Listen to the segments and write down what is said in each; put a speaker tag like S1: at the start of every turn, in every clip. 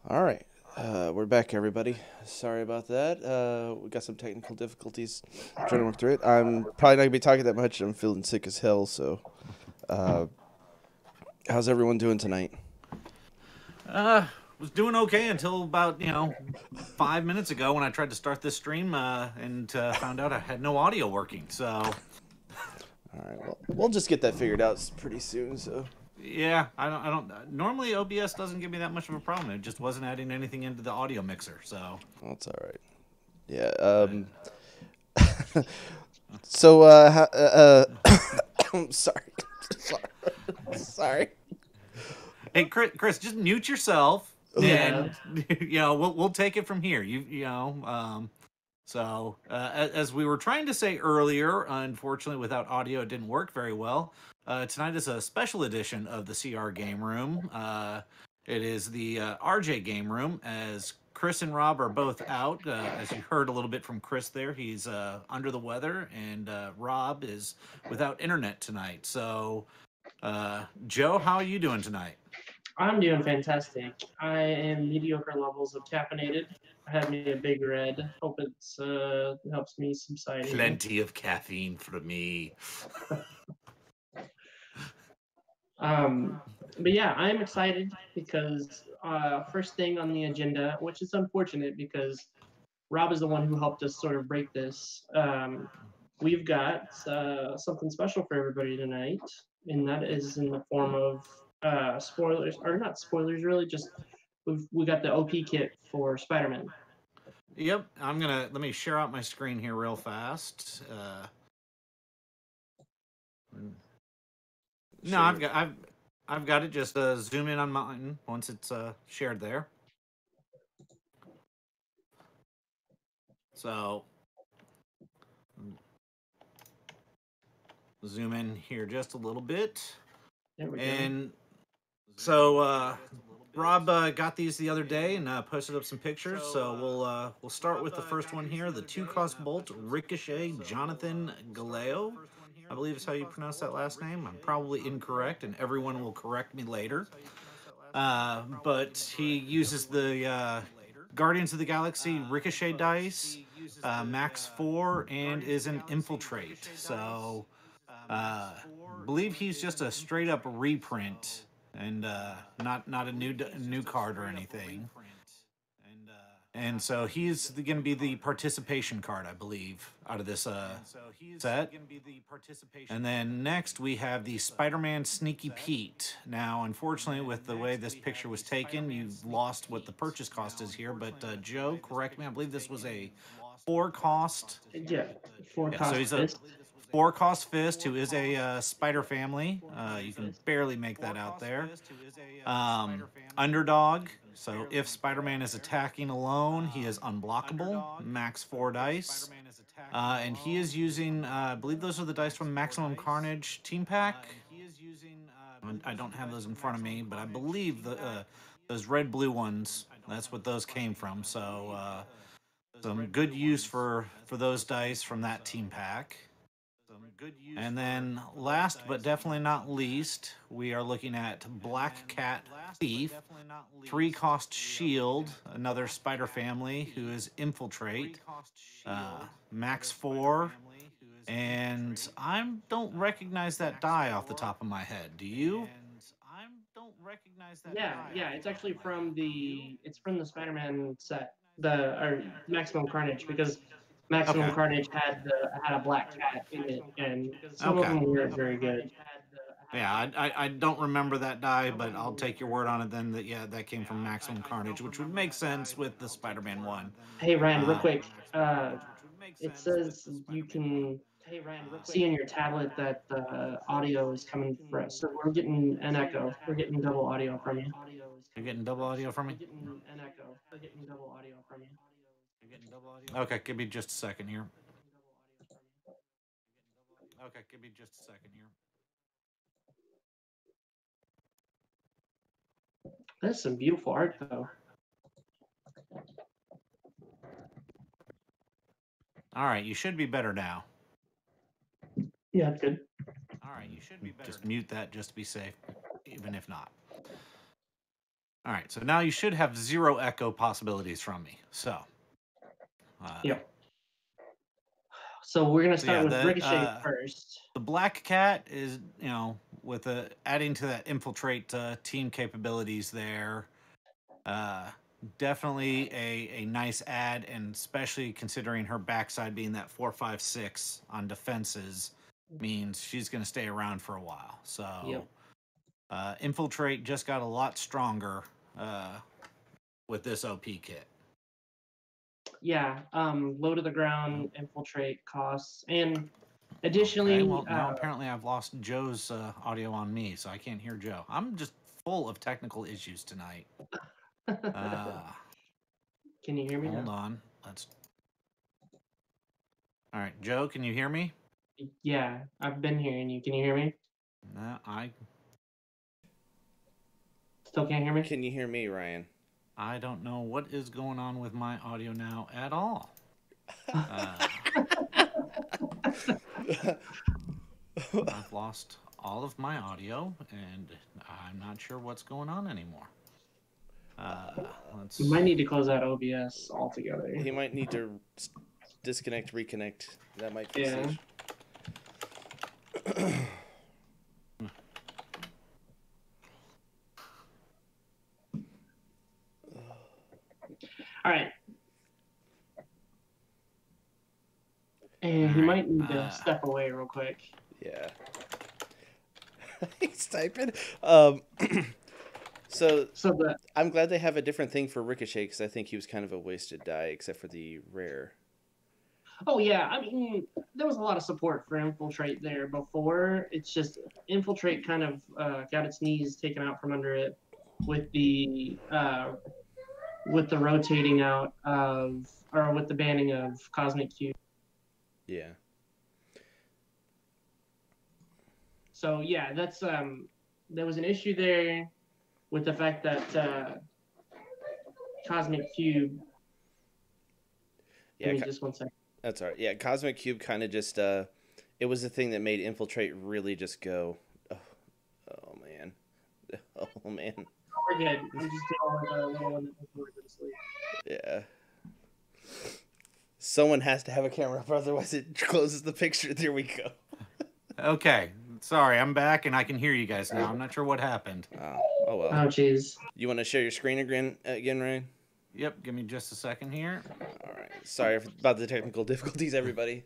S1: All right. We're back, everybody. Sorry about that. We got some technical difficulties. Trying to work through it. I'm probably not going to be talking that much. I'm feeling sick as hell, so. Uh, how's everyone doing tonight?
S2: Was doing okay until about 5 minutes ago when I tried to start this stream and found out I had no audio working. So
S1: All right, well, we'll just get that figured out pretty soon, so.
S2: yeah, I don't. Normally OBS doesn't give me that much of a problem. It just wasn't adding anything into the audio mixer. So
S1: That's all right. Yeah,
S2: but
S1: so, I'm sorry. sorry. Sorry.
S2: hey, Chris, just mute yourself
S3: Yeah.
S2: and we'll take it from here. As we were trying to say earlier, unfortunately, without audio, it didn't work very well. Tonight is a special edition of the CR Game Room. It is the RJ Game Room, as Chris and Rob are both out. As you heard a little bit from Chris there, he's under the weather, and Rob is without internet tonight. So, Joe, how are you doing tonight?
S3: I'm doing fantastic. I am mediocre levels of caffeinated. I had me a big red. Hope it's helps me subside here.
S2: Plenty of caffeine for me.
S3: Um, but yeah, I'm excited because first thing on the agenda, which is unfortunate because Rob is the one who helped us sort of break this. We've got something special for everybody tonight, and that is in the form of spoilers, or not spoilers, really. Just we got the OP kit for Spider-Man.
S2: Yep, let me share out my screen here real fast. No, I've got it. Just zoom in on mine once it's shared there. So zoom in here just a little bit,
S3: There we
S2: and so Rob got these the other day and posted up some pictures. So we'll start with the first one here: the two-cost bolt Ricochet Jonathan Galeo. I believe is how you pronounce that last name. I'm probably incorrect, and everyone will correct me later. But he uses the Guardians of the Galaxy Ricochet dice, Max 4, and is an Infiltrate. So, believe he's just a straight up reprint and not a new card or anything. And so he's going to be the participation card, I believe, out of this set. And then next we have the Spider-Man Sneaky Pete. Now, unfortunately, with the way this picture was taken, you've lost what the purchase cost is here. But Joe, correct me. I believe this was a four cost.
S3: Yeah, four
S2: Yeah,
S3: cost
S2: so he's a
S3: fist.
S2: four cost fist who is a Spider Family. You can barely make that out there. Underdog. So if Spider-Man is attacking alone, he is unblockable. Max 4 dice. And he is using, I believe those are the dice from Maximum Carnage Team Pack. I don't have those in front of me, but I believe those red-blue ones, that's what those came from. So some good use for those dice from that team pack. And then last but definitely not least, we are looking at Black Cat Thief, three cost shield, another Spider Family who is Infiltrate, Max 4, and I don't recognize that die off the top of my head. Do you?
S3: Yeah, it's from the Spider-Man set, the or Maximum Carnage, because Maximum
S2: Okay.
S3: Carnage had a black cat in it, and some of
S2: Okay.
S3: them weren't very good.
S2: Yeah, I don't remember that die, but I'll take your word on it then that, yeah, that came from Maximum Carnage, which would make sense with the Spider-Man one.
S3: Hey Rand, real quick, it says you can see in your tablet that the audio is coming from. So we're getting an echo. We're getting double audio from you.
S2: You're getting double audio from me? Okay, give me just a second here.
S3: That's some beautiful art, though.
S2: All right, you should be better now.
S3: Yeah, that's good.
S2: Just mute that just to be safe, even if not. All right, so now you should have 0 echo possibilities from me. So,
S3: Yep. So we're gonna start with
S2: the,
S3: Ricochet first.
S2: The Black Cat is, with adding to that infiltrate team capabilities there. Definitely a nice add, and especially considering her backside being that 4-5-6 on defenses means she's going to stay around for a while. So,
S3: Yep.
S2: infiltrate just got a lot stronger with this OP kit.
S3: Yeah, low to the ground infiltrate costs, and additionally,
S2: okay, well, now apparently I've lost Joe's audio on me, so I can't hear Joe. I'm just full of technical issues tonight.
S3: Can you hear me?
S2: Hold on. All right, Joe, can you hear me?
S3: Yeah, I've been hearing you. Can you hear me?
S2: No, I
S3: still can't hear me.
S1: Can you hear me, Ryan?
S2: I don't know what is going on with my audio now at all. I've lost all of my audio, and I'm not sure what's going on anymore.
S3: You might need to close out OBS altogether.
S1: He might need to disconnect, reconnect. That might be
S3: yeah. All right. And he might need to step away real quick.
S1: Yeah. He's typing. So I'm glad they have a different thing for Ricochet, because I think he was kind of a wasted die, except for the rare.
S3: Oh, yeah. I mean, there was a lot of support for Infiltrate there before. It's just Infiltrate kind of got its knees taken out from under it with the rotating out of, or with the banning of Cosmic Cube.
S1: Yeah.
S3: So yeah, that's there was an issue there with the fact that Cosmic Cube.
S1: Yeah.
S3: Just 1 second.
S1: That's all right. Yeah, Cosmic Cube kind of just it was the thing that made Infiltrate really just go, oh man, oh man.
S3: We're good. We're just doing a little one before we go to sleep.
S1: Yeah. Someone has to have a camera up, otherwise it closes the picture. There we go.
S2: Okay. Sorry, I'm back and I can hear you guys now. I'm not sure what happened.
S1: Oh well.
S3: Oh, jeez.
S1: You want to share your screen again, Ryan?
S2: Yep, give me just a second here.
S1: All right. Sorry about the technical difficulties, everybody.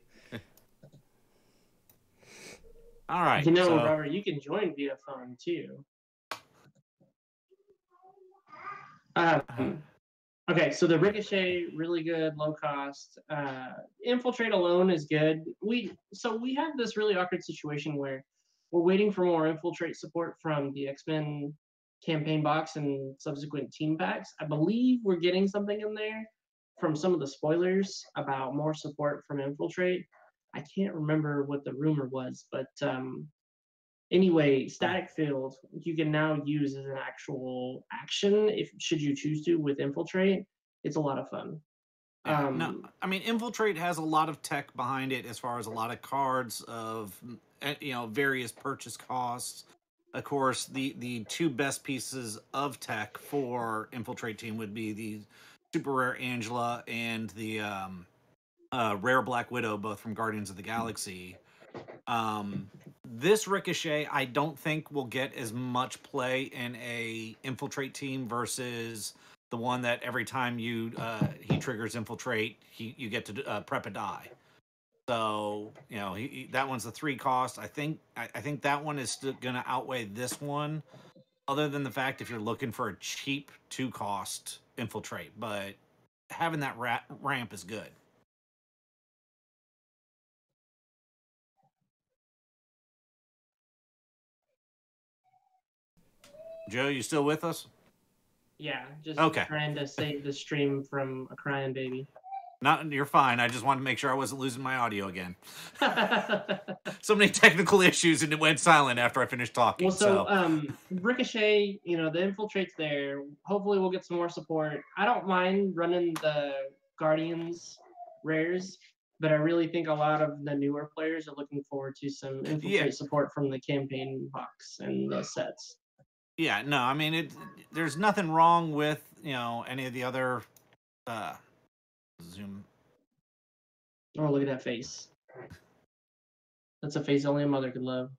S2: All right.
S3: You know, Robert, you can join via phone too. Okay, so the Ricochet, really good, low cost. Infiltrate alone is good. We have this really awkward situation where we're waiting for more Infiltrate support from the X-Men campaign box and subsequent team packs. I believe we're getting something in there from some of the spoilers about more support from Infiltrate. I can't remember what the rumor was, but anyway, Static Field you can now use as an actual action should you choose to with Infiltrate. It's a lot of fun.
S2: Yeah, no, I mean, Infiltrate has a lot of tech behind it as far as a lot of cards of, various purchase costs. Of course, the two best pieces of tech for Infiltrate team would be the super rare Angela and the rare Black Widow, both from Guardians of the Galaxy. This Ricochet, I don't think will get as much play in a Infiltrate team versus the one that every time he triggers Infiltrate, you get to prep a die. So that one's the 3 cost. I think that one is still going to outweigh this one, other than the fact if you're looking for a cheap 2 cost Infiltrate, but having that ramp is good. Joe, you still with us?
S3: Yeah, just
S2: okay.
S3: Trying to save the stream from a crying baby.
S2: You're fine. I just wanted to make sure I wasn't losing my audio again. So many technical issues, and it went silent after I finished talking.
S3: Well, so Ricochet, the Infiltrate's there. Hopefully, we'll get some more support. I don't mind running the Guardians rares, but I really think a lot of the newer players are looking forward to some Infiltrate support from the campaign box and the sets.
S2: Yeah, no, I mean there's nothing wrong with, any of the other zoom.
S3: Oh, look at that face. That's a face only a mother could love.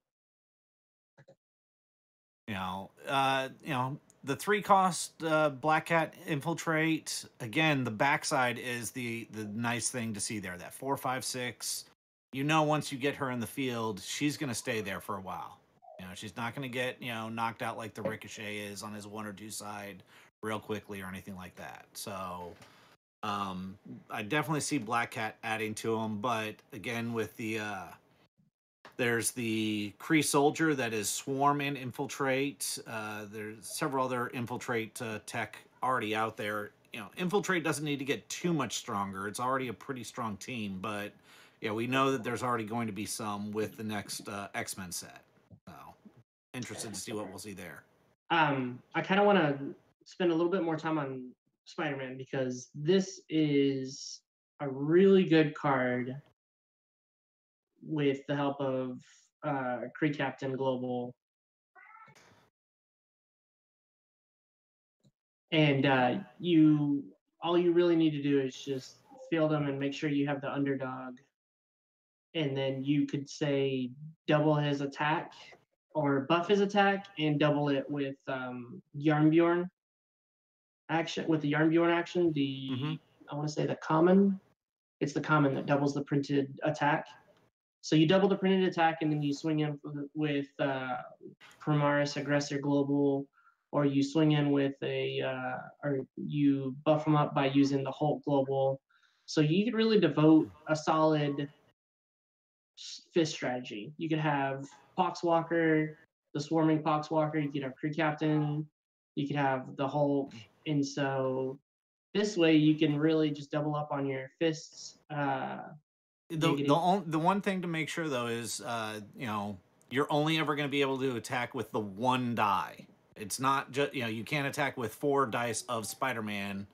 S2: The 3-cost Black Cat Infiltrate, again, the backside is the nice thing to see there. That 4, 5, 6. Once you get her in the field, she's going to stay there for a while. She's not going to get, knocked out like the Ricochet is on his 1 or 2 side real quickly or anything like that. So I definitely see Black Cat adding to him, but again, with the there's the Kree Soldier that is Swarm and Infiltrate. There's several other Infiltrate tech already out there. Infiltrate doesn't need to get too much stronger. It's already a pretty strong team, but yeah, we know that there's already going to be some with the next X-Men set. So interested to see what we'll see there.
S3: I kind of want to spend a little bit more time on Spider-Man because this is a really good card with the help of Kree Captain Global. And all you really need to do is just field them and make sure you have the underdog. And then you could say double his attack or buff his attack and double it with Yarnbjorn action. With the Yarnbjorn action, I want to say the common. It's the common that doubles the printed attack. So you double the printed attack and then you swing in with Primaris Aggressor Global, or you swing in with or you buff them up by using the Hulk Global. So you could really devote a solid fist strategy. You could have Poxwalker, the swarming Poxwalker. You could have Kree Captain. You could have the Hulk. And so this way you can really just double up on your fists.
S2: The one thing to make sure though is you're only ever going to be able to attack with the 1 die. It's not just you can't attack with 4 dice of Spider-Man.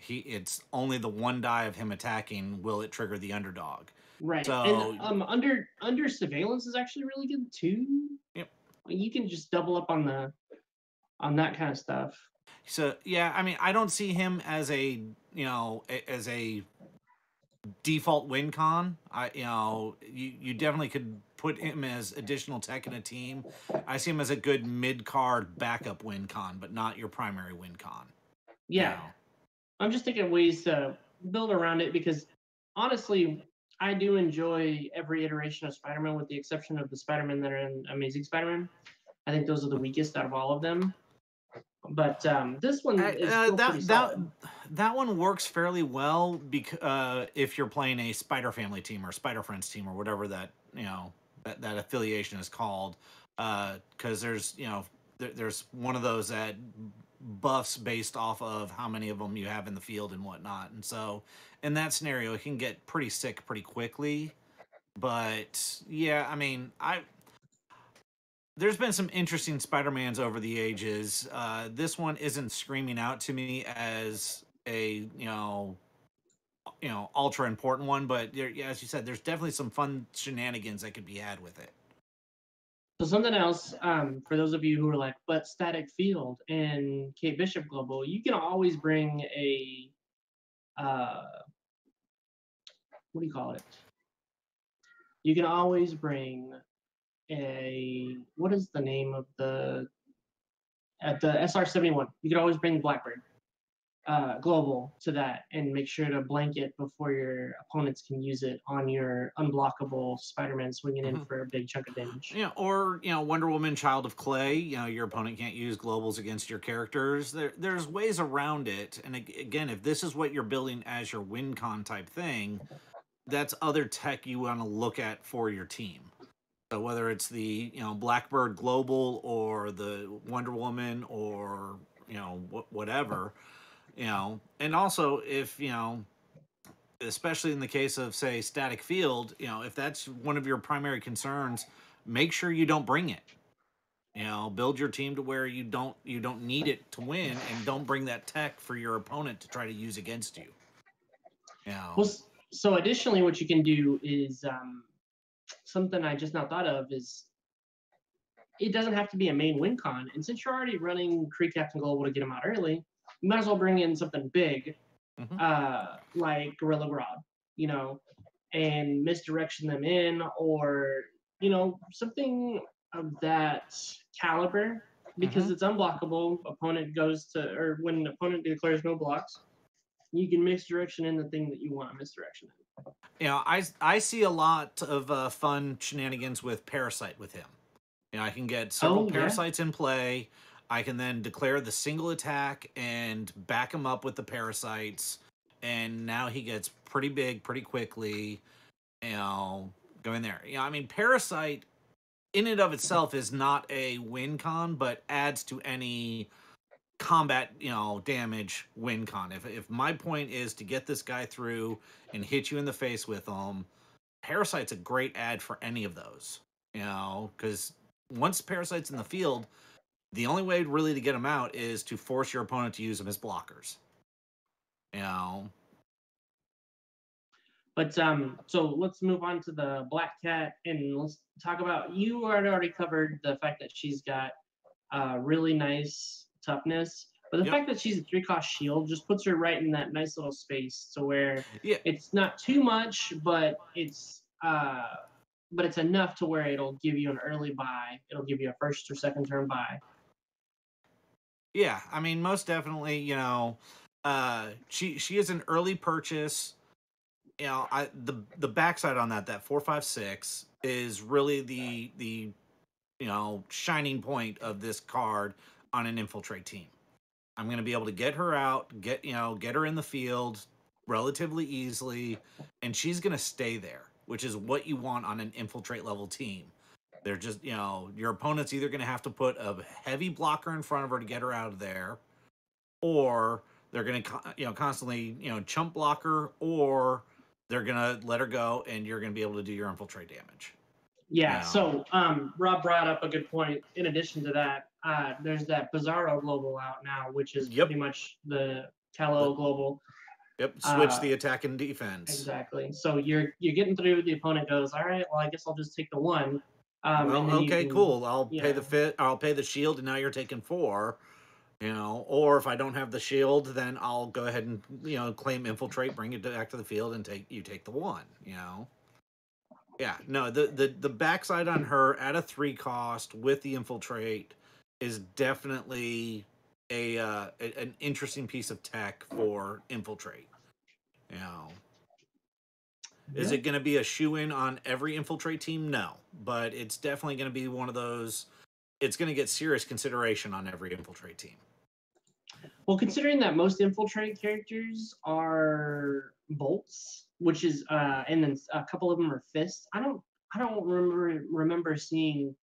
S2: It's only the 1 die of him attacking will it trigger the underdog.
S3: Right.
S2: So
S3: and under surveillance is actually really good too.
S2: Yep.
S3: You can just double up on that kind of stuff.
S2: So yeah, I mean, I don't see him as a default win con. You definitely could put him as additional tech in a team. I see him as a good mid-card backup win con, but not your primary win con.
S3: Yeah. I'm just thinking ways to build around it because honestly, I do enjoy every iteration of Spider-Man with the exception of the Spider-Man that are in Amazing Spider-Man. I think those are the weakest out of all of them. But this one is still pretty solid.
S2: That one works fairly well because if you're playing a Spider Family team or Spider Friends team or whatever that that affiliation is called, because there's there's one of those that buffs based off of how many of them you have in the field and whatnot, and so in that scenario it can get pretty sick pretty quickly. But yeah, I mean, there's been some interesting Spider-Mans over the ages. This one isn't screaming out to me as a ultra important one, but as you said, there's definitely some fun shenanigans that could be had with it.
S3: So something else for those of you who are like, but Static Field and Kate Bishop Global, you can always bring a what do you call it? You can always bring what is the name of the SR-71? You could always bring Blackbird Global to that and make sure to blank it before your opponents can use it on your unblockable Spider-Man swinging in for a big chunk of damage.
S2: Yeah, or Wonder Woman, Child of Clay. Your opponent can't use globals against your characters. There's ways around it. And again, if this is what you're building as your win con type thing, that's other tech you want to look at for your team. So whether it's the Blackbird Global or the Wonder Woman or whatever, and also if especially in the case of say Static Field, if that's one of your primary concerns, make sure you don't bring it. Build your team to where you don't need it to win, and don't bring that tech for your opponent to try to use against you.
S3: Well, so additionally, what you can do is something I just now thought of is it doesn't have to be a main win con. And since you're already running Kree Captain Global to get them out early, you might as well bring in something big, like Gorilla Grodd, you know, and misdirection them in, or, you know, something of that caliber, because it's unblockable. Opponent goes to, or when an opponent declares no blocks, you can misdirection in the thing that you want to misdirection in.
S2: You know, I see a lot of fun shenanigans with Parasite with him. You know, I can get several parasites in play. I can then declare the single attack and back him up with the parasites. And now he gets pretty big pretty quickly. You know, going there. You know, I mean, Parasite in and of itself is not a win con, but adds to any combat, you know, damage win con. If my point is to get this guy through and hit you in the face with them, Parasite's a great add for any of those. You know, because once Parasite's in the field, the only way really to get him out is to force your opponent to use them as blockers. You know.
S3: But so let's move on to the Black Cat, and let's talk about, you already covered the fact that she's got really nice toughness, but the fact that she's a 3-cost shield just puts her right in that nice little space to where it's not too much, but it's enough to where it'll give you an early buy. It'll give you a first or second turn buy.
S2: Yeah, I mean, most definitely, you know, she is an early purchase. You know, the backside on that 4/5/6 is really the you know, shining point of this card on an infiltrate team. I'm going to be able to get her out, get her in the field relatively easily, and she's going to stay there, which is what you want on an infiltrate level team. They're just, you know, your opponent's either going to have to put a heavy blocker in front of her to get her out of there, or they're going to, you know, constantly, you know, chump blocker, or they're going to let her go and you're going to be able to do your infiltrate damage.
S3: Yeah, so Rob brought up a good point. In addition to that, there's that Bizarro Global out now, which is pretty much the Calo Global.
S2: Yep, switch the attack and defense.
S3: Exactly. So you're getting through, the opponent goes, all right, well, I guess I'll just take the 1.
S2: Well, okay, cool. I'll pay the shield, and now you're taking 4. You know, or if I don't have the shield, then I'll go ahead and, you know, claim infiltrate, bring it back to the field, and take the 1. You know. Yeah, no, the backside on her at a 3 cost with the infiltrate is definitely an interesting piece of tech for infiltrate. You know, is it going to be a shoe-in on every infiltrate team? No, but it's definitely going to be one of those. It's going to get serious consideration on every infiltrate team.
S3: Well, considering that most infiltrate characters are bolts, which is and then a couple of them are fists, I don't remember seeing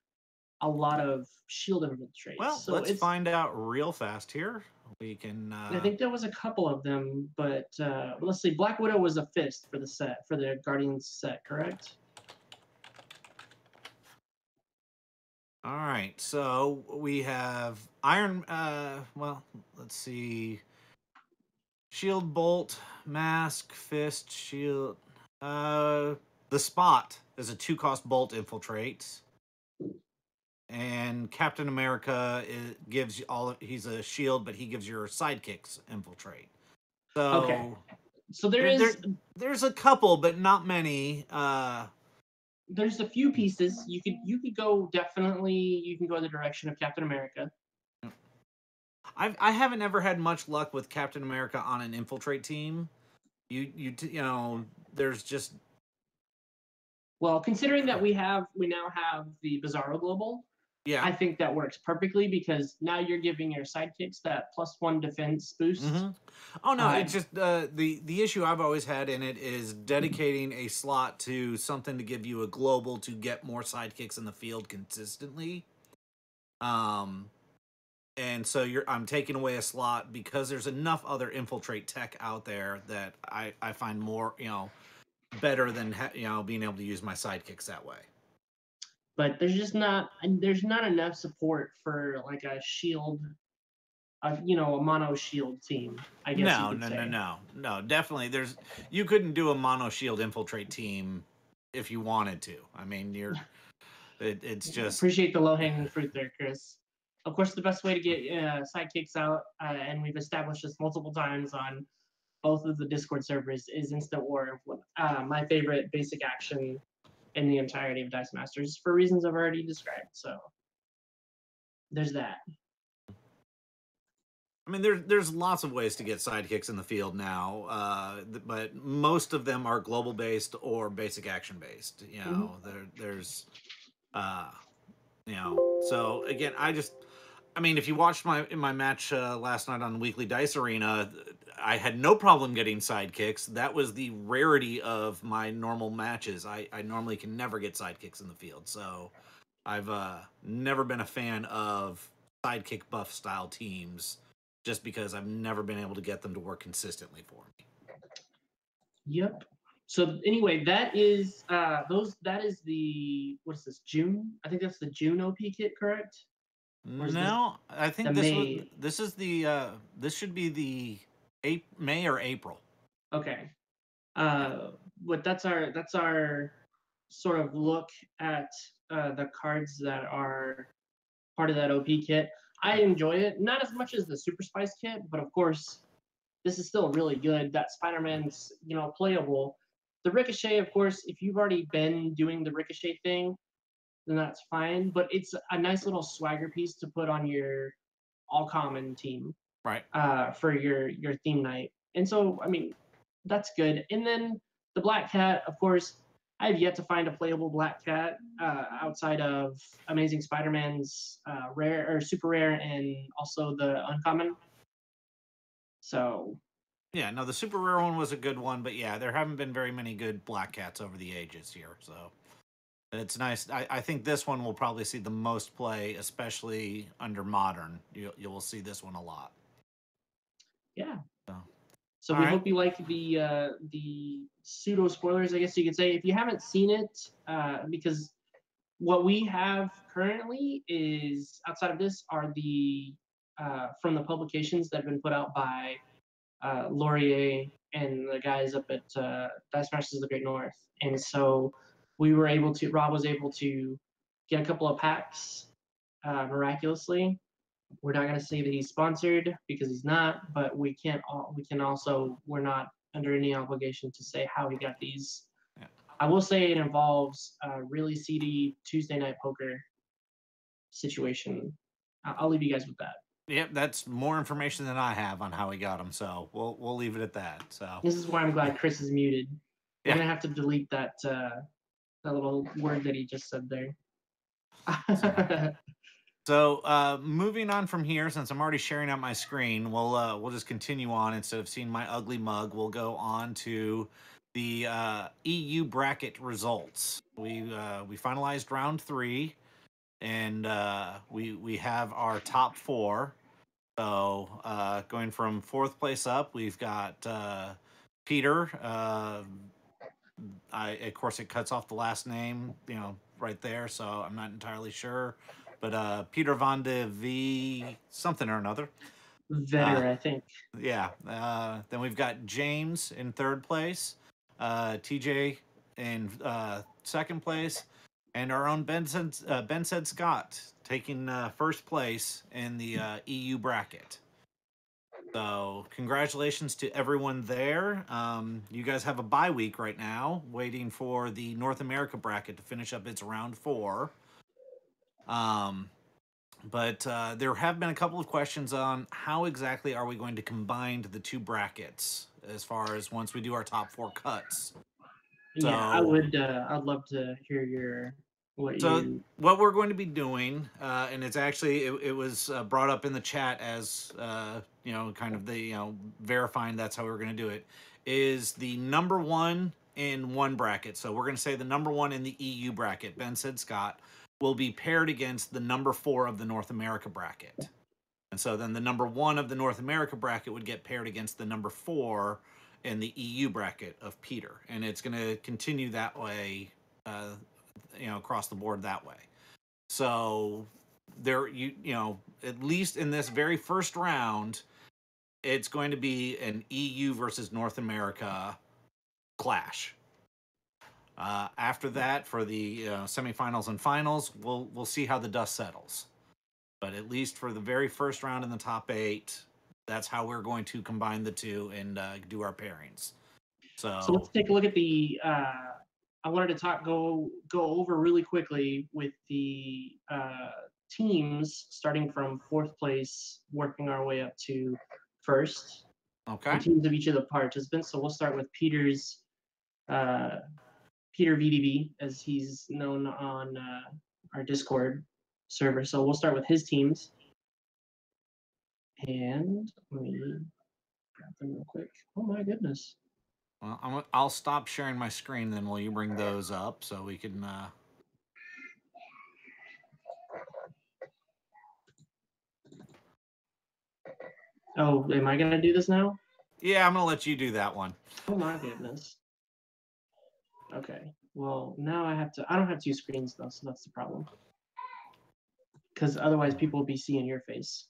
S3: a lot of shield infiltrates.
S2: Well, so let's find out real fast here. We can.
S3: I think there was a couple of them, but let's see. Black Widow was a fist for the set, for the Guardians set, correct?
S2: All right, so we have Iron. Well, let's see. Shield, bolt, mask, fist, shield. The Spot is a 2-cost bolt infiltrates, and Captain America gives he's a shield, but he gives your sidekicks infiltrate. So
S3: so
S2: there's a couple, but not many.
S3: There's a few pieces you could go, definitely you can go the direction of Captain America.
S2: I haven't ever had much luck with Captain America on an infiltrate team. You know, there's just,
S3: well, considering that we now have the Bizarro Global, I think that works perfectly, because now you're giving your sidekicks that +1 defense boost.
S2: Oh no, it's just the issue I've always had in it is dedicating a slot to something to give you a global to get more sidekicks in the field consistently. And so I'm taking away a slot because there's enough other infiltrate tech out there that I find more, you know, better than being able to use my sidekicks that way.
S3: But there's not enough support for like a shield, a mono shield team, I guess.
S2: No, definitely. You couldn't do a mono shield infiltrate team if you wanted to. I mean, It's just
S3: appreciate the low-hanging fruit there, Chris. Of course, the best way to get sidekicks out, and we've established this multiple times on both of the Discord servers, is Instant War. My favorite basic action in the entirety of Dice Masters for reasons I've already described. So there's that.
S2: I mean, there's lots of ways to get sidekicks in the field now, but most of them are global based or basic action based. You know, there's, you know. So again, I mean, if you watched my match last night on Weekly Dice Arena, I had no problem getting sidekicks. That was the rarity of my normal matches. I normally can never get sidekicks in the field, so I've never been a fan of sidekick buff style teams, just because I've never been able to get them to work consistently for me.
S3: Yep. So anyway, that is that is the, what is this, June? I think that's the June OP kit, correct?
S2: No, I think this should be the May or April.
S3: Okay. But that's our sort of look at the cards that are part of that OP kit. I enjoy it, not as much as the Super Spice kit, but of course, this is still really good. That Spider-Man's, you know, playable. The Ricochet, of course, if you've already been doing the Ricochet thing, then that's fine. But it's a nice little swagger piece to put on your all-common team,
S2: right?
S3: For your theme night. And so, I mean, that's good. And then the Black Cat, of course, I have yet to find a playable Black Cat outside of Amazing Spider-Man's rare or super rare, and also the uncommon. So
S2: yeah, no, the super rare one was a good one, but yeah, there haven't been very many good Black Cats over the ages here, so it's nice. I think this one will probably see the most play, especially under Modern. You will see this one a lot.
S3: Yeah. So we hope you like the pseudo spoilers, I guess you could say. If you haven't seen it, because what we have currently is, outside of this, are the from the publications that have been put out by Laurier and the guys up at Dice Masters of the Great North. And so Rob was able to get a couple of packs miraculously. We're not going to say that he's sponsored, because he's not, but we're not under any obligation to say how he got these.
S2: Yeah.
S3: I will say it involves a really seedy Tuesday Night Poker situation. I'll leave you guys with that.
S2: Yep, that's more information than I have on how he got them, so we'll leave it at that. So
S3: this is why I'm glad Chris is muted. We're gonna have to delete that little word that he just said there.
S2: So moving on from here, since I'm already sharing out my screen, we'll just continue on. Instead of seeing my ugly mug, we'll go on to the EU bracket results. We finalized round 3, and we have our top 4. So going from 4th place up, we've got Peter. Of course, it cuts off the last name, right there. So I'm not entirely sure. But Peter Van de V something or another.
S3: Vetter, I think.
S2: Yeah. Then we've got James in 3rd place, TJ in 2nd place, and our own Ben Said Scott taking 1st place in the EU bracket. So congratulations to everyone there. You guys have a bye week right now, waiting for the North America bracket to finish up its round 4. But there have been a couple of questions on how exactly are we going to combine the 2 brackets as far as once we do our top 4 cuts.
S3: Yeah, I'd love to hear
S2: what we're going to be doing, and it's actually it was brought up in the chat as kind of the verifying that's how we're going to do it, is the number 1 in one bracket. So we're going to say the number 1 in the EU bracket, Ben Said Scott, will be paired against the number 4 of the North America bracket. And so then the number 1 of the North America bracket would get paired against the number 4 in the EU bracket of Peter. And it's going to continue that way, across the board that way. So there, at least in this very first round, it's going to be an EU versus North America clash. After that, for the semifinals and finals, we'll see how the dust settles. But at least for the very first round in the top 8, that's how we're going to combine the two and do our pairings.
S3: So let's take a look at the. I wanted to go over really quickly with the teams, starting from 4th place, working our way up to 1st.
S2: Okay.
S3: The teams of each of the participants. So we'll start with Peter's. Peter VDB, as he's known on our Discord server. So we'll start with his teams. And let me grab them real quick. Oh my goodness.
S2: Well, I'll stop sharing my screen then while you bring those up so we can...
S3: Oh, am I going to do this now?
S2: Yeah, I'm going to let you do that one.
S3: Oh my goodness. Okay. Well, now I don't have 2 screens though, so that's the problem. Because otherwise people will be seeing your face.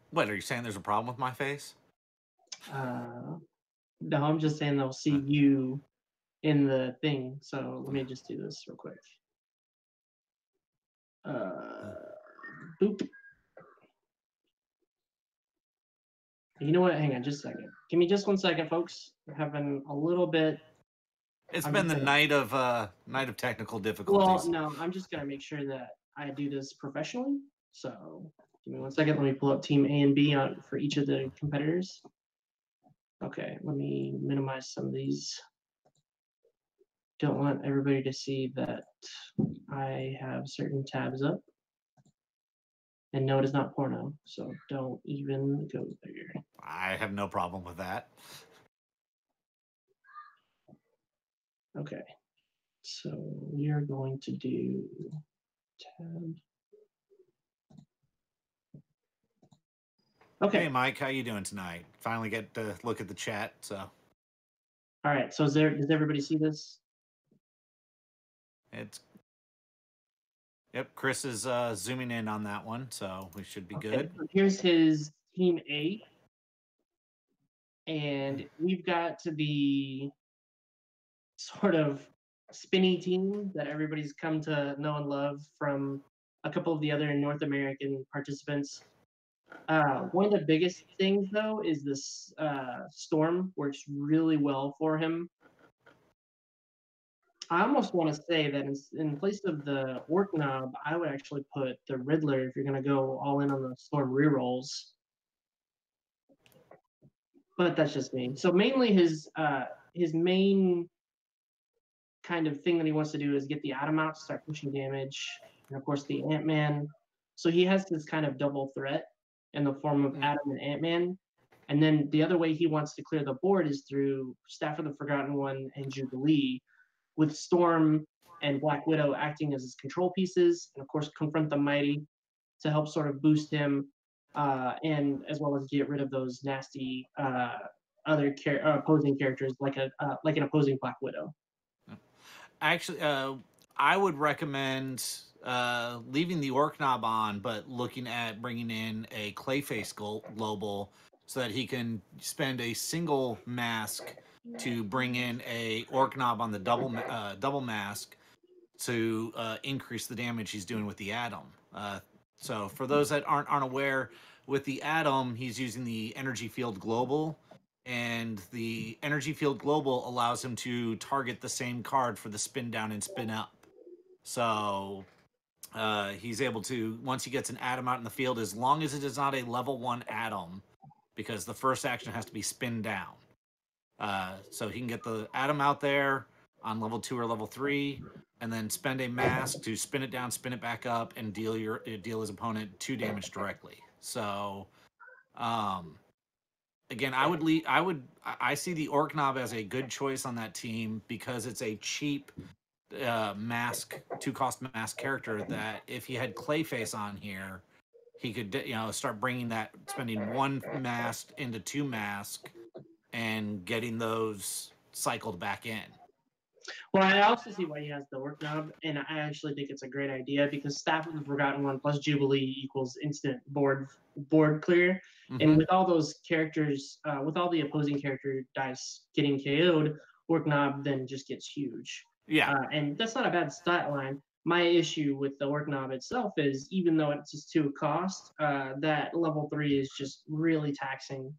S2: What, are you saying there's a problem with my face?
S3: No, I'm just saying they'll see you in the thing. So let me just do this real quick. Boop. You know what? Hang on just a second. Give me just 1 second, folks. We're having a little bit.
S2: It's been the night of technical difficulties.
S3: Well, no, I'm just gonna make sure that I do this professionally. So give me 1 second. Let me pull up team A and B for each of the competitors. Okay, let me minimize some of these. Don't want everybody to see that I have certain tabs up. And no, it is not porno, so don't even go there.
S2: I have no problem with that.
S3: Okay, so we are going to do tab. Okay.
S2: Hey, Mike, how you doing tonight? Finally get to look at the chat, so.
S3: All right, so does everybody see this?
S2: Yep, Chris is zooming in on that one, so we should be good.
S3: So here's his team A. And we've got the sort of spinny team that everybody's come to know and love from a couple of the other North American participants. One of the biggest things, though, is this Storm works really well for him. I almost want to say that in place of the Orc Knob, I would actually put the Riddler if you're going to go all in on the Storm rerolls. But that's just me. So mainly his main kind of thing that he wants to do is get the Atom out to start pushing damage, and of course the Ant-Man. So he has this kind of double threat in the form of Atom and Ant-Man. And then the other way he wants to clear the board is through Staff of the Forgotten One and Jubilee, with Storm and Black Widow acting as his control pieces, and of course Confront the Mighty to help sort of boost him, and as well as get rid of those nasty other opposing characters like an opposing Black Widow.
S2: Actually, I would recommend leaving the Orc Knob on, but looking at bringing in a Clayface global so that he can spend a single mask to bring in a Orc Knob on the double mask to increase the damage he's doing with the Atom. So for those that aren't aware, with the Atom, he's using the Energy Field Global, and the Energy Field Global allows him to target the same card for the spin down and spin up. So he's able to, once he gets an Atom out in the field, as long as it is not a level 1 Atom, because the first action has to be spin down. So he can get the Atom out there on level 2 or level 3, and then spend a mask to spin it down, spin it back up, and deal his opponent 2 damage directly. So, again, I see the Orc Knob as a good choice on that team because it's a cheap mask, 2-cost mask character that if he had Clayface on here, he could start bringing that, spending 1 mask into 2 mask and getting those cycled back in.
S3: Well, I also see why he has the Orc Knob, and I actually think it's a great idea because Staff of the Forgotten One plus Jubilee equals instant board clear. Mm-hmm. And with all those characters, with all the opposing character dice getting KO'd, Orc Knob then just gets huge.
S2: Yeah.
S3: And that's not a bad stat line. My issue with the Orc Knob itself is, even though it's just 2 cost, that level 3 is just really taxing.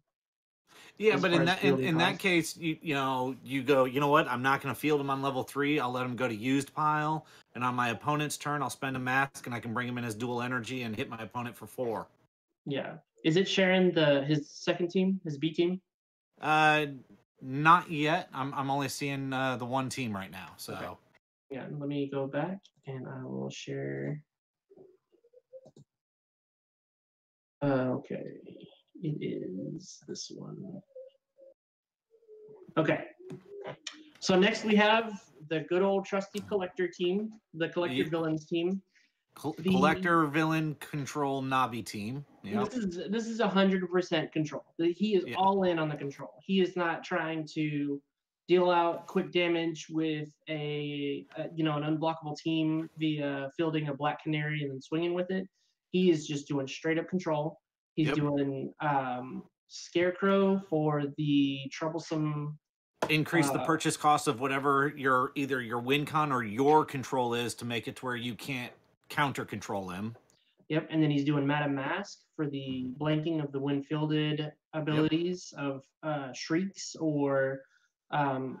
S2: Yeah,
S3: as
S2: but
S3: far
S2: in
S3: as
S2: that
S3: fielding
S2: in that
S3: cost.
S2: case, you know, you go, you know what? I'm not going to field him on level 3. I'll let him go to used pile, and on my opponent's turn, I'll spend a mask, and I can bring him in as dual energy and hit my opponent for 4.
S3: Yeah. Is it sharing his second team, his B team?
S2: Not yet. I'm only seeing the one team right now. So
S3: Okay. Yeah, let me go back and I will share. Okay, it is this one. Okay. So next we have the good old trusty collector team, the collector villains team.
S2: collector villain control Navi team. Yeah.
S3: This is 100% control. He is all in on the control. He is not trying to deal out quick damage with an unblockable team via fielding a Black Canary and then swinging with it. He is just doing straight up control. He's doing Scarecrow for the troublesome.
S2: Increase the purchase cost of whatever either your win con or your control is to make it to where you can't counter control him.
S3: Yep, and then he's doing Madam Mask for the blanking of the when fielded abilities of Shrieks or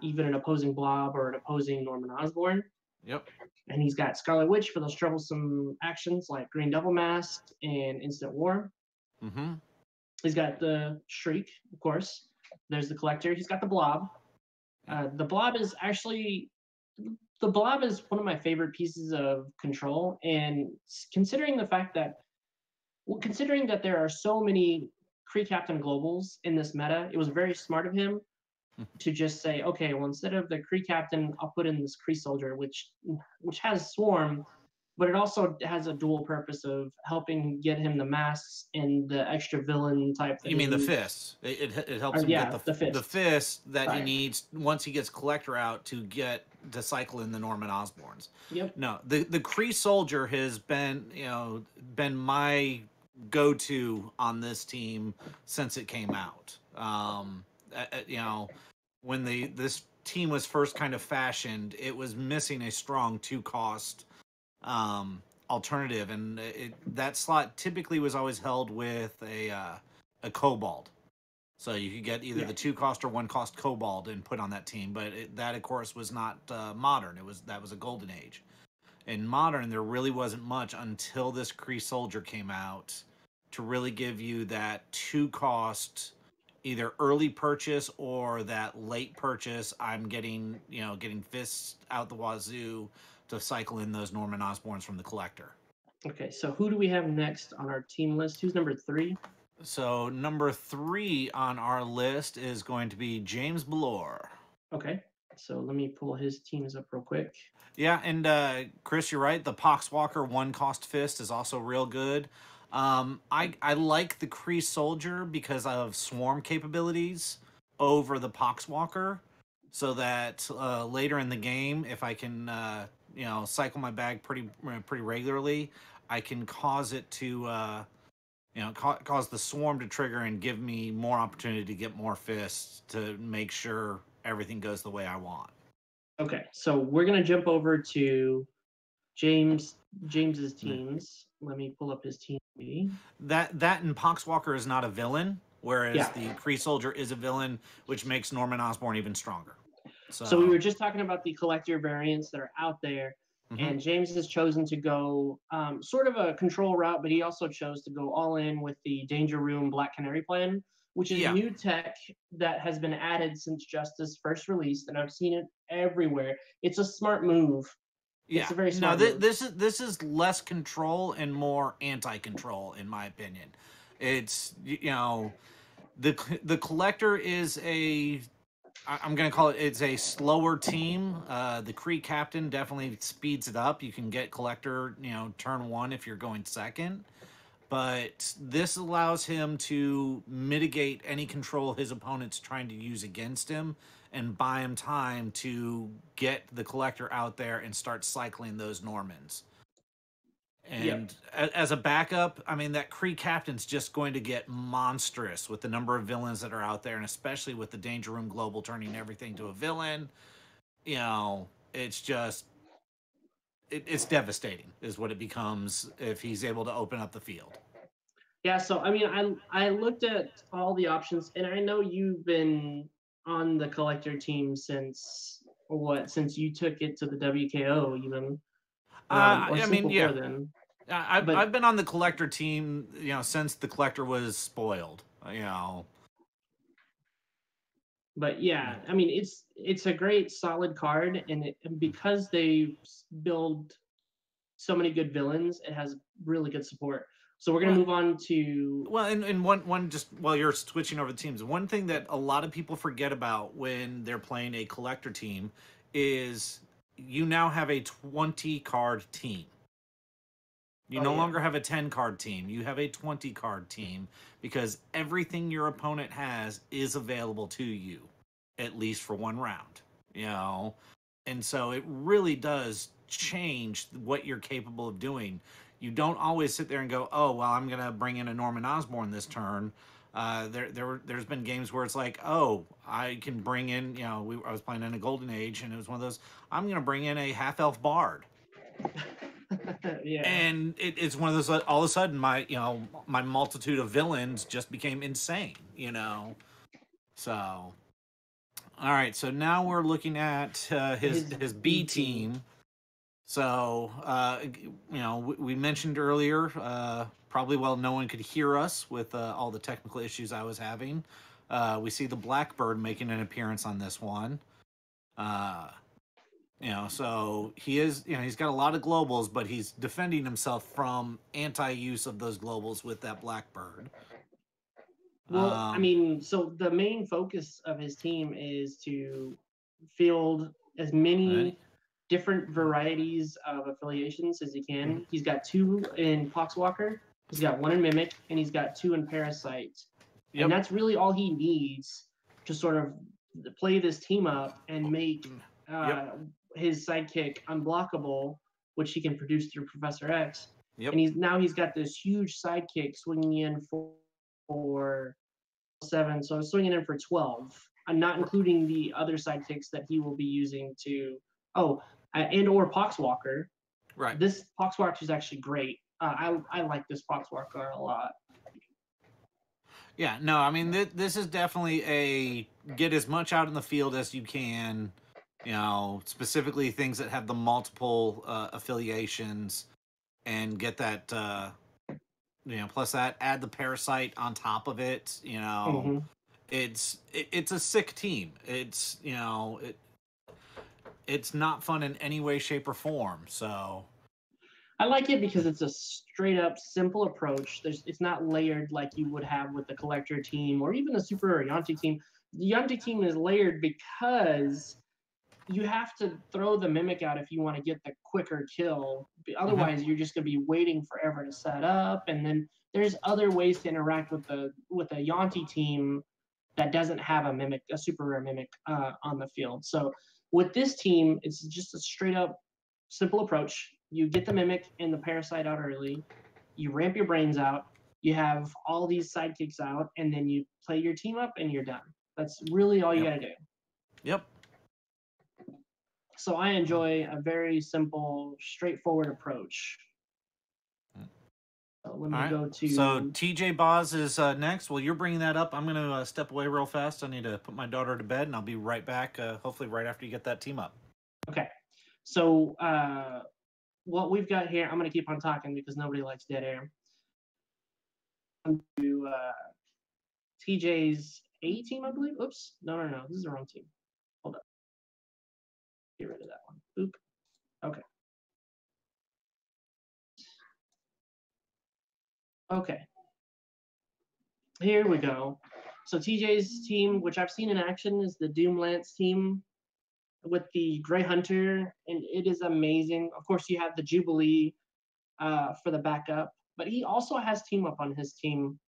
S3: even an opposing Blob or an opposing Norman Osborn.
S2: Yep.
S3: And he's got Scarlet Witch for those troublesome actions like Green Devil Mask and Instant War.
S2: Mm-hmm.
S3: He's got the Shriek, of course. There's the Collector. He's got the Blob. The Blob is one of my favorite pieces of control, and considering that there are so many Kree Captain Globals in this meta, it was very smart of him to just say, okay, well, instead of the Kree Captain, I'll put in this Kree Soldier, which has Swarm, but it also has a dual purpose of helping get him the masks and the extra villain type.
S2: You mean the fists? It helps him get the fist that he needs once he gets Collector out to cycle in the Norman Osborns.
S3: Yep.
S2: No, the Kree Soldier has been my go-to on this team since it came out. When this team was first kind of fashioned, it was missing a strong 2-cost alternative, and that slot typically was always held with a Kobold, so you could get either the 2-cost or 1-cost Kobold and put on that team. But that of course was not modern. That was a golden age. In modern, there really wasn't much until this Kree Soldier came out to really give you that 2-cost either early purchase or that late purchase. I'm getting fists out the wazoo to cycle in those Norman Osborns from the Collector.
S3: Okay, so who do we have next on our team list? Who's number 3?
S2: So number 3 on our list is going to be James Ballore.
S3: Okay, so let me pull his teams up real quick.
S2: Yeah, and Chris, you're right. The Poxwalker 1-cost fist is also real good. I like the Kree Soldier because of swarm capabilities over the Poxwalker, so that later in the game, if I can cycle my bag pretty regularly, I can cause it to cause the swarm to trigger and give me more opportunity to get more fists to make sure everything goes the way I want.
S3: Okay, so we're gonna jump over to James's teams. Let me pull up his team.
S2: That and Poxwalker is not a villain, whereas the Kree Soldier is a villain, which makes Norman Osborn even stronger.
S3: So we were just talking about the collector variants that are out there, and James has chosen to go sort of a control route, but he also chose to go all in with the Danger Room Black Canary plan, which is new tech that has been added since Justice first released, and I've seen it everywhere. It's a smart move.
S2: Yeah,
S3: it's a very smart move.
S2: This is less control and more anti-control, in my opinion. It's the Collector is I'm going to call it's a slower team. The Kree Captain definitely speeds it up. You can get Collector, turn 1 if you're going second. But this allows him to mitigate any control his opponent's trying to use against him and buy him time to get the Collector out there and start cycling those Normans. And as a backup, I mean, that Kree captain's just going to get monstrous with the number of villains that are out there, and especially with the Danger Room Global turning everything to a villain. You know, it's just it's devastating, is what it becomes if he's able to open up the field.
S3: Yeah, so I mean, I looked at all the options, and I know you've been on the collector team since since you took it to the WKO even, or
S2: I
S3: since
S2: mean,
S3: before
S2: yeah,
S3: then.
S2: I've
S3: But
S2: I've been on the collector team, since the collector was spoiled.
S3: but yeah, I mean, it's a great solid card, and because they build so many good villains, it has really good support. So we're gonna
S2: Well,
S3: move on to
S2: Well, and one just while you're switching over the teams, one thing that a lot of people forget about when they're playing a collector team is you now have a 20 card team. You no longer have a 10 card team. You have a 20 card team because everything your opponent has is available to you, at least for one round. And so it really does change what you're capable of doing. You don't always sit there and go, "Oh, well, I'm going to bring in a Norman Osborn this turn." There's been games where it's like, "Oh, I can bring in." I was playing in a Golden Age, and it was one of those. I'm going to bring in a half elf bard.
S3: yeah.
S2: And it's one of those. All of a sudden, my multitude of villains just became insane. So, all right. So now we're looking at his B team. So, we mentioned earlier, probably while no one could hear us with all the technical issues I was having, we see the Blackbird making an appearance on this one. So he is, he's got a lot of globals, but he's defending himself from anti-use of those globals with that Blackbird.
S3: Well, I mean, so the main focus of his team is to field as many different varieties of affiliations as he can. He's got 2 in Poxwalker, he's got 1 in Mimic, and he's got 2 in Parasite. Yep. And that's really all he needs to sort of play this team up and make his sidekick unblockable, which he can produce through Professor X. Yep. And he's got this huge sidekick swinging in for 7, so swinging in for 12. I'm not including the other sidekicks that he will be using to and or Poxwalker.
S2: Right.
S3: This Poxwalker is actually great. I like this Poxwalker a lot.
S2: Yeah, no, I mean this is definitely a get as much out in the field as you can. Specifically things that have the multiple affiliations, and get that. Plus that add the Parasite on top of it. It's a sick team. It's it's not fun in any way, shape, or form. So
S3: I like it because it's a straight up simple approach. It's not layered like you would have with the collector team or even the Super Yanti team. The Yanti team is layered because you have to throw the Mimic out if you want to get the quicker kill. Otherwise, you're just going to be waiting forever to set up. And then there's other ways to interact with the Yanti team that doesn't have a Mimic, a super rare Mimic on the field. So with this team, it's just a straight up simple approach. You get the Mimic and the Parasite out early. You ramp your brains out. You have all these sidekicks out, and then you play your team up, and you're done. That's really all you got to do.
S2: Yep.
S3: So I enjoy a very simple, straightforward approach. So let me go to...
S2: So TJ Boz is next. Well, you're bringing that up. I'm going to step away real fast. I need to put my daughter to bed, and I'll be right back, hopefully right after you get that team up.
S3: Okay. So what we've got here, I'm going to keep on talking because nobody likes dead air. To TJ's A team, I believe. Oops. No. This is the wrong team. Hold up. Get rid of that one. Oop. Okay. Okay. Here we go. So TJ's team, which I've seen in action, is the Doomlance team with the Grey Hunter, and it is amazing. Of course, you have the Jubilee for the backup, but he also has team up on his team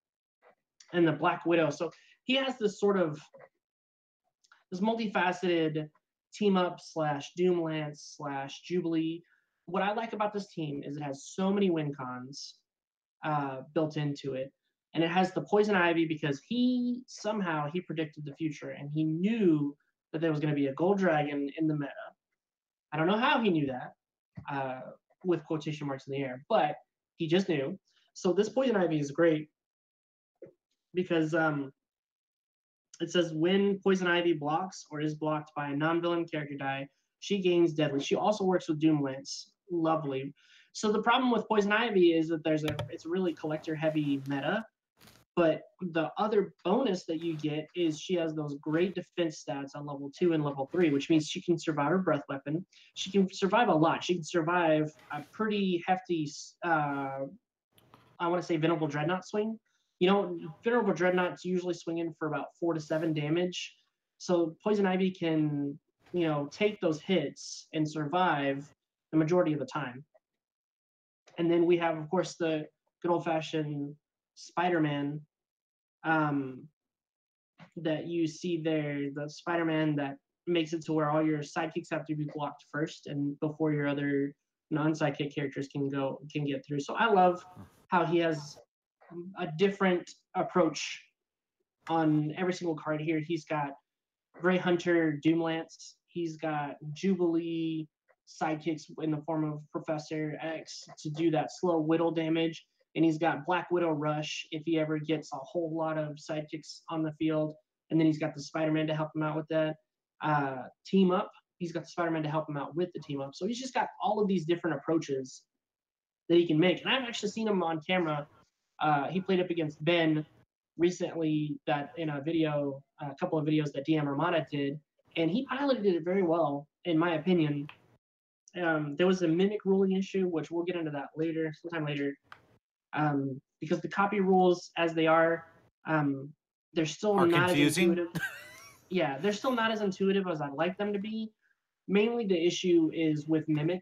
S3: and the Black Widow. So he has this sort of multifaceted team up / Doomlance / Jubilee what I like about this team is it has so many win cons built into it. And it has the Poison Ivy because he predicted the future and he knew that there was going to be a gold dragon in the meta. I don't know how he knew that, with quotation marks in the air, but he just knew. So this Poison Ivy is great because it says when Poison Ivy blocks or is blocked by a non-villain character die, she gains deadly. She also works with Doom Lance. Lovely. So the problem with Poison Ivy is that it's a really collector heavy meta. But the other bonus that you get is she has those great defense stats on level 2 and level 3, which means she can survive her breath weapon. She can survive a lot. She can survive a pretty hefty, I want to say Venerable Dreadnought swing. You know, Venerable Dreadnought's usually swinging for about 4 to 7 damage. So Poison Ivy can, you know, take those hits and survive the majority of the time. And then we have, of course, the good old-fashioned Spider-Man that you see there, the Spider-Man that makes it to where all your sidekicks have to be blocked first and before your other non-sidekick characters can get through. So I love how he has a different approach on every single card here. He's got Grey Hunter, Doomlance. He's got Jubilee sidekicks in the form of Professor X to do that slow whittle damage. And he's got Black Widow Rush if he ever gets a whole lot of sidekicks on the field. And then he's got the Spider-Man to help him out with that. Team Up, he's got the Spider-Man to help him out with the Team Up. So he's just got all of these different approaches that he can make. And I've actually seen him on camera. He played up against Ben recently that in a couple of videos that DM Armada did. And he piloted it very well, in my opinion. There was a mimic ruling issue, which we'll get into that sometime later. Because the copy rules as they are, they're still not
S2: confusing.
S3: as intuitive. Yeah, they're still not as intuitive as I'd like them to be. Mainly the issue is with Mimic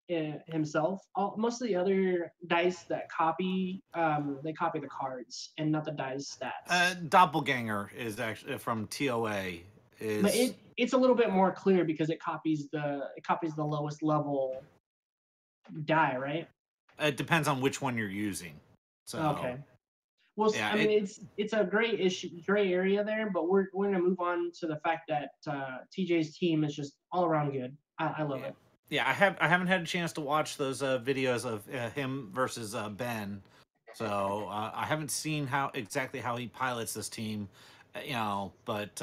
S3: himself. Most of the other dice that copy, they copy the cards and not the dice stats.
S2: Doppelganger is actually from TOA.
S3: But it's a little bit more clear because it copies the lowest level die, right?
S2: It depends on which one you're using. So
S3: okay. Well, yeah, I mean, it's a gray area there, but we're gonna move on to the fact that TJ's team is just all around good. I love it.
S2: Yeah, I haven't had a chance to watch those videos of him versus Ben, so I haven't seen exactly how he pilots this team, you know. But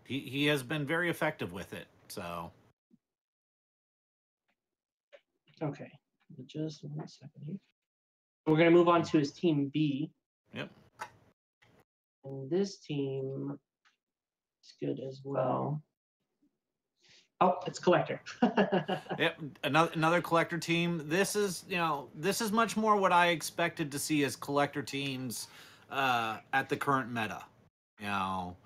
S2: he has been very effective with it. So
S3: okay, just 1 second here. We're gonna move on to his team B.
S2: Yep.
S3: And this team is good as well. Oh, it's Collector.
S2: Yep, another Collector team. This is much more what I expected to see as Collector teams at the current meta. You know,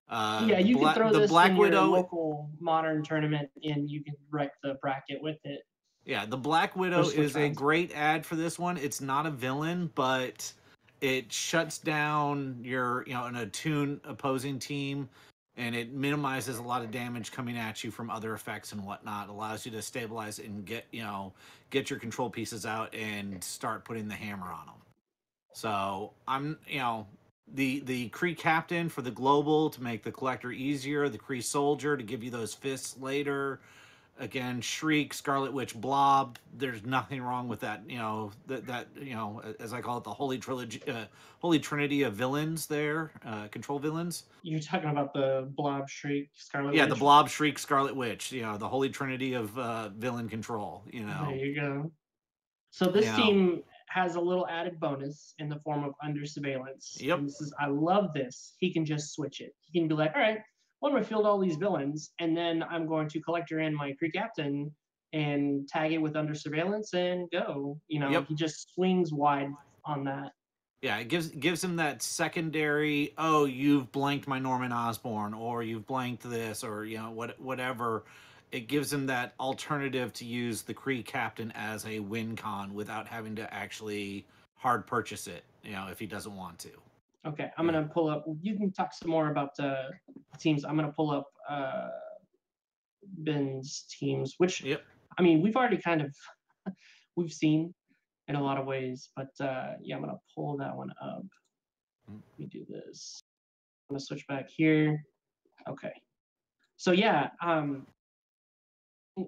S3: yeah, you can throw this Black Widow your local modern tournament, and you can wreck the bracket with it.
S2: Yeah, the Black Widow is a great add for this one. It's not a villain, but it shuts down an attuned opposing team, and it minimizes a lot of damage coming at you from other effects and whatnot. It allows you to stabilize and get your control pieces out and start putting the hammer on them. So the Kree Captain for the global to make the Collector easier, the Kree Soldier to give you those fists later. Again, Shriek, Scarlet Witch, Blob. There's nothing wrong with that. As I call it, the Holy Trinity of villains. There, control villains.
S3: You're talking about the Blob, Shriek, Scarlet Witch.
S2: Yeah, the Blob, Shriek, Scarlet Witch. The Holy Trinity of villain control.
S3: There you go. So this team has a little added bonus in the form of under surveillance.
S2: Yep.
S3: And I love this. He can just switch it. He can be like, all right, well, I'm going to field all these villains, and then I'm going to Collector in my Kree Captain and tag it with under surveillance and go. He just swings wide on that.
S2: Yeah, it gives him that secondary, oh, you've blanked my Norman Osborn, or you've blanked this, or whatever. It gives him that alternative to use the Kree Captain as a win con without having to actually hard purchase it, if he doesn't want to.
S3: Okay, I'm going to pull up. You can talk some more about the teams. I'm going to pull up Ben's teams, which, I mean, we've already kind of we've seen in a lot of ways. But yeah, I'm gonna pull that one up. Let me do this. I'm gonna switch back here. Okay. So yeah,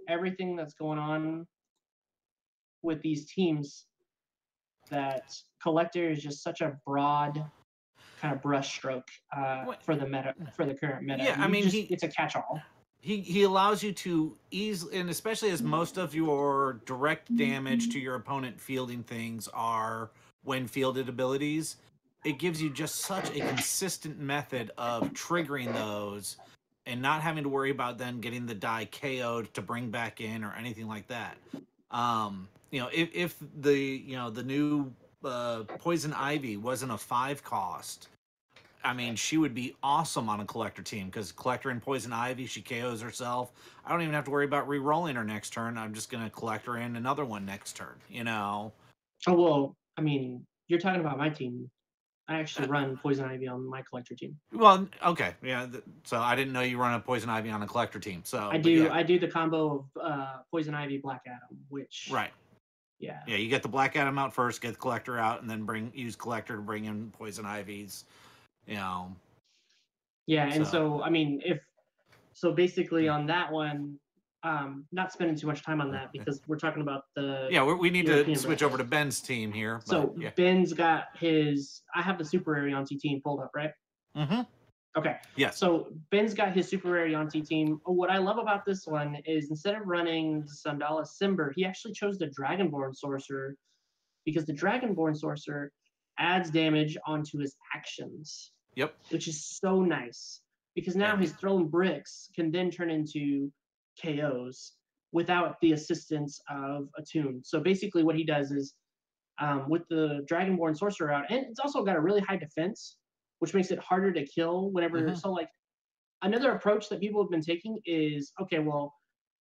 S3: everything that's going on with these teams, that collector is just such a broad kind of brushstroke for the meta, for the current meta.
S2: Yeah, I mean,
S3: it's a catch-all.
S2: He allows you to easily, and especially as most of your direct damage to your opponent fielding things are when fielded abilities, it gives you just such a consistent method of triggering those and not having to worry about then getting the die KO'd to bring back in or anything like that. If the new Poison Ivy wasn't a 5 cost, I mean, she would be awesome on a collector team because collector and Poison Ivy, she KOs herself. I don't even have to worry about re-rolling her next turn. I'm just going to collect her in another one next turn,
S3: Oh, well, I mean, you're talking about my team. I actually run Poison Ivy on my collector team.
S2: Well, okay, yeah. So I didn't know you run a Poison Ivy on a collector team. So
S3: I do. Yeah. I do the combo of Poison Ivy, Black Adam, which
S2: right.
S3: Yeah.
S2: Yeah, you get the Black Adam out first, get the collector out, and then use collector to bring in Poison Ivies. Yeah,
S3: and so I mean, basically on that one, not spending too much time on that because we're talking about the
S2: we need to switch over to Ben's team here.
S3: So Ben's got his. I have the Super Arianti team pulled up, right?
S2: Mm-hmm.
S3: Okay.
S2: Yes.
S3: So Ben's got his Super Arianti team. What I love about this one is instead of running Sandala Simber, he actually chose the Dragonborn Sorcerer because the Dragonborn Sorcerer adds damage onto his actions.
S2: Yep.
S3: Which is so nice because now his thrown bricks can then turn into KOs without the assistance of a tune. So basically what he does is with the Dragonborn Sorcerer out, and it's also got a really high defense, which makes it harder to kill whenever. Mm-hmm. So like another approach that people have been taking is, okay, well,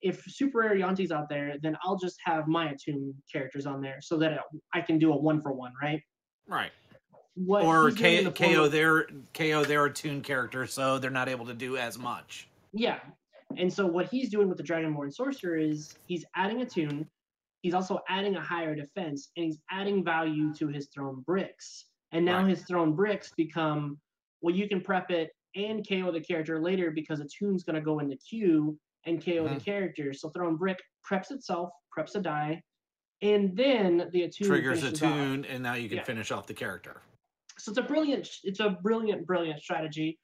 S3: if Super Arianti's out there, then I'll just have my attune characters on there so that I can do a 1-for-1, right?
S2: Right. Or KO their attune character so they're not able to do as much.
S3: Yeah. And so what he's doing with the Dragonborn Sorcerer is he's adding attune, he's also adding a higher defense, and he's adding value to his thrown bricks. And now his thrown bricks become, well, you can prep it and KO the character later because attune's going to go in the queue and KO the character. So thrown brick preps itself, preps a die, and then the attune
S2: triggers attune, and now you can finish off the character.
S3: So it's a brilliant strategy.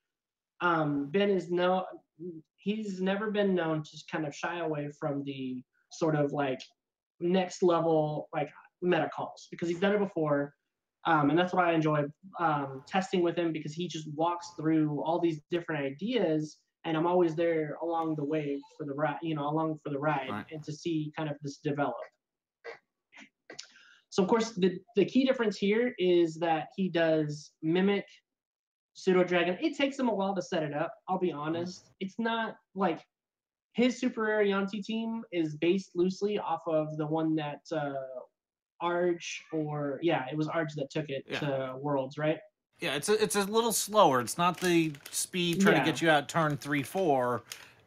S3: Ben is he's never been known to kind of shy away from the sort of like next level like meta calls because he's done it before. And that's what I enjoy testing with him because he just walks through all these different ideas and I'm always there along the way for the ride, and to see kind of this develop. So of course, the key difference here is that he does Mimic, Pseudo Dragon. It takes him a while to set it up. I'll be honest. It's not like his Super Arianti team is based loosely off of the one that Arj it was Arj that took it to Worlds, right?
S2: Yeah, it's a little slower. It's not the speed trying to get you out turn 3-4.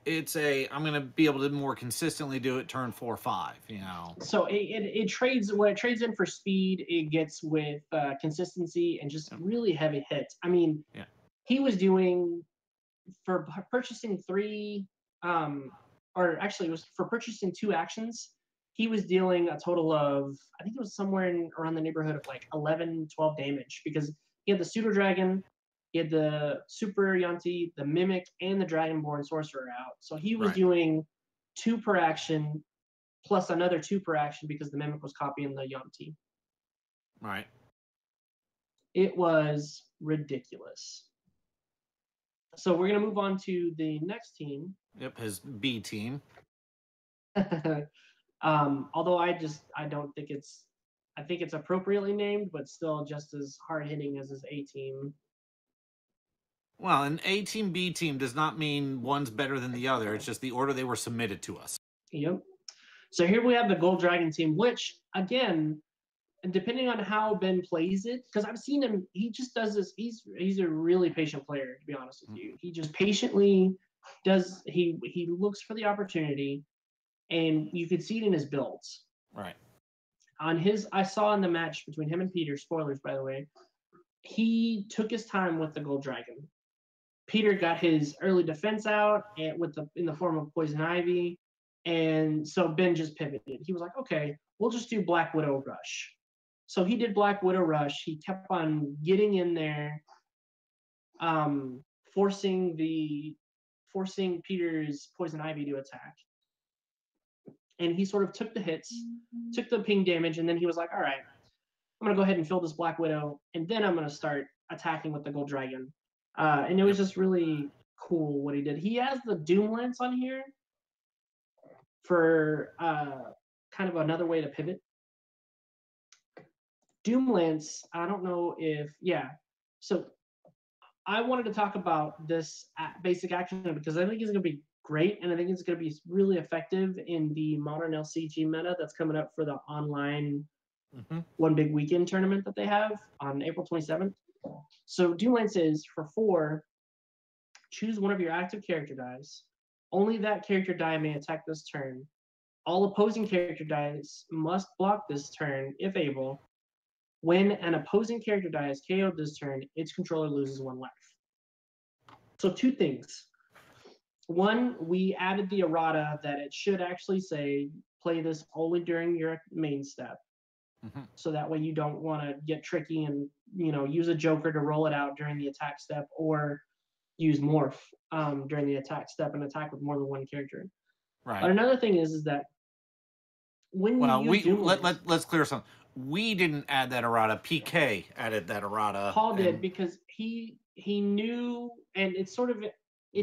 S2: It's I'm going to be able to more consistently do it turn 4-5,
S3: So it trades, what it trades in for speed, it gets with consistency and just really heavy hits. I mean, he was doing, for purchasing 3, or actually it was for purchasing 2 actions, he was dealing a total of, I think it was somewhere around the neighborhood of like 11, 12 damage because he had the Pseudo Dragon, he had the Super Arianti, the Mimic, and the Dragonborn Sorcerer out. So he was doing 2 per action, plus another 2 per action because the Mimic was copying the Yuan-Ti.
S2: Right.
S3: It was ridiculous. So we're going to move on to the next team.
S2: Yep, his B team.
S3: Although I don't think I think it's appropriately named, but still just as hard-hitting as his A team.
S2: Well, an A team, B team does not mean one's better than the other. It's just the order they were submitted to us.
S3: Yep. So here we have the Gold Dragon team, which, again, depending on how Ben plays it, because I've seen him, he just does this. He's a really patient player, to be honest with you. He just patiently does, he looks for the opportunity, and you can see it in his builds.
S2: Right.
S3: I saw in the match between him and Peter, spoilers by the way, he took his time with the Gold Dragon. Peter got his early defense out and in the form of Poison Ivy, and so Ben just pivoted. He was like, okay, we'll just do Black Widow Rush. So he did Black Widow Rush. He kept on getting in there, forcing Peter's Poison Ivy to attack. And he sort of took the hits, took the ping damage, and then he was like, all right, I'm going to go ahead and fill this Black Widow, and then I'm going to start attacking with the Gold Dragon. And it was just really cool what he did. He has the Doom Lance on here for kind of another way to pivot. Doom Lance, I don't know if, So I wanted to talk about this basic action because I think it's going to be great, and I think it's going to be really effective in the modern LCG meta that's coming up for the online One Big Weekend tournament that they have on April 27th. So Doom Lance is for 4, choose one of your active character dies. Only that character die may attack this turn. All opposing character dies must block this turn, if able. When an opposing character die is KO'd this turn, its controller loses 1 life. So 2 things. 1, we added the errata that it should actually say, play this only during your main step. So that way you don't want to get tricky and, use a Joker to roll it out during the attack step, or use Morph during the attack step and attack with more than 1 character.
S4: Right.
S3: But another thing is that when
S4: let's clear something. We didn't add that errata. PK added that errata.
S3: Paul did because he knew, and it's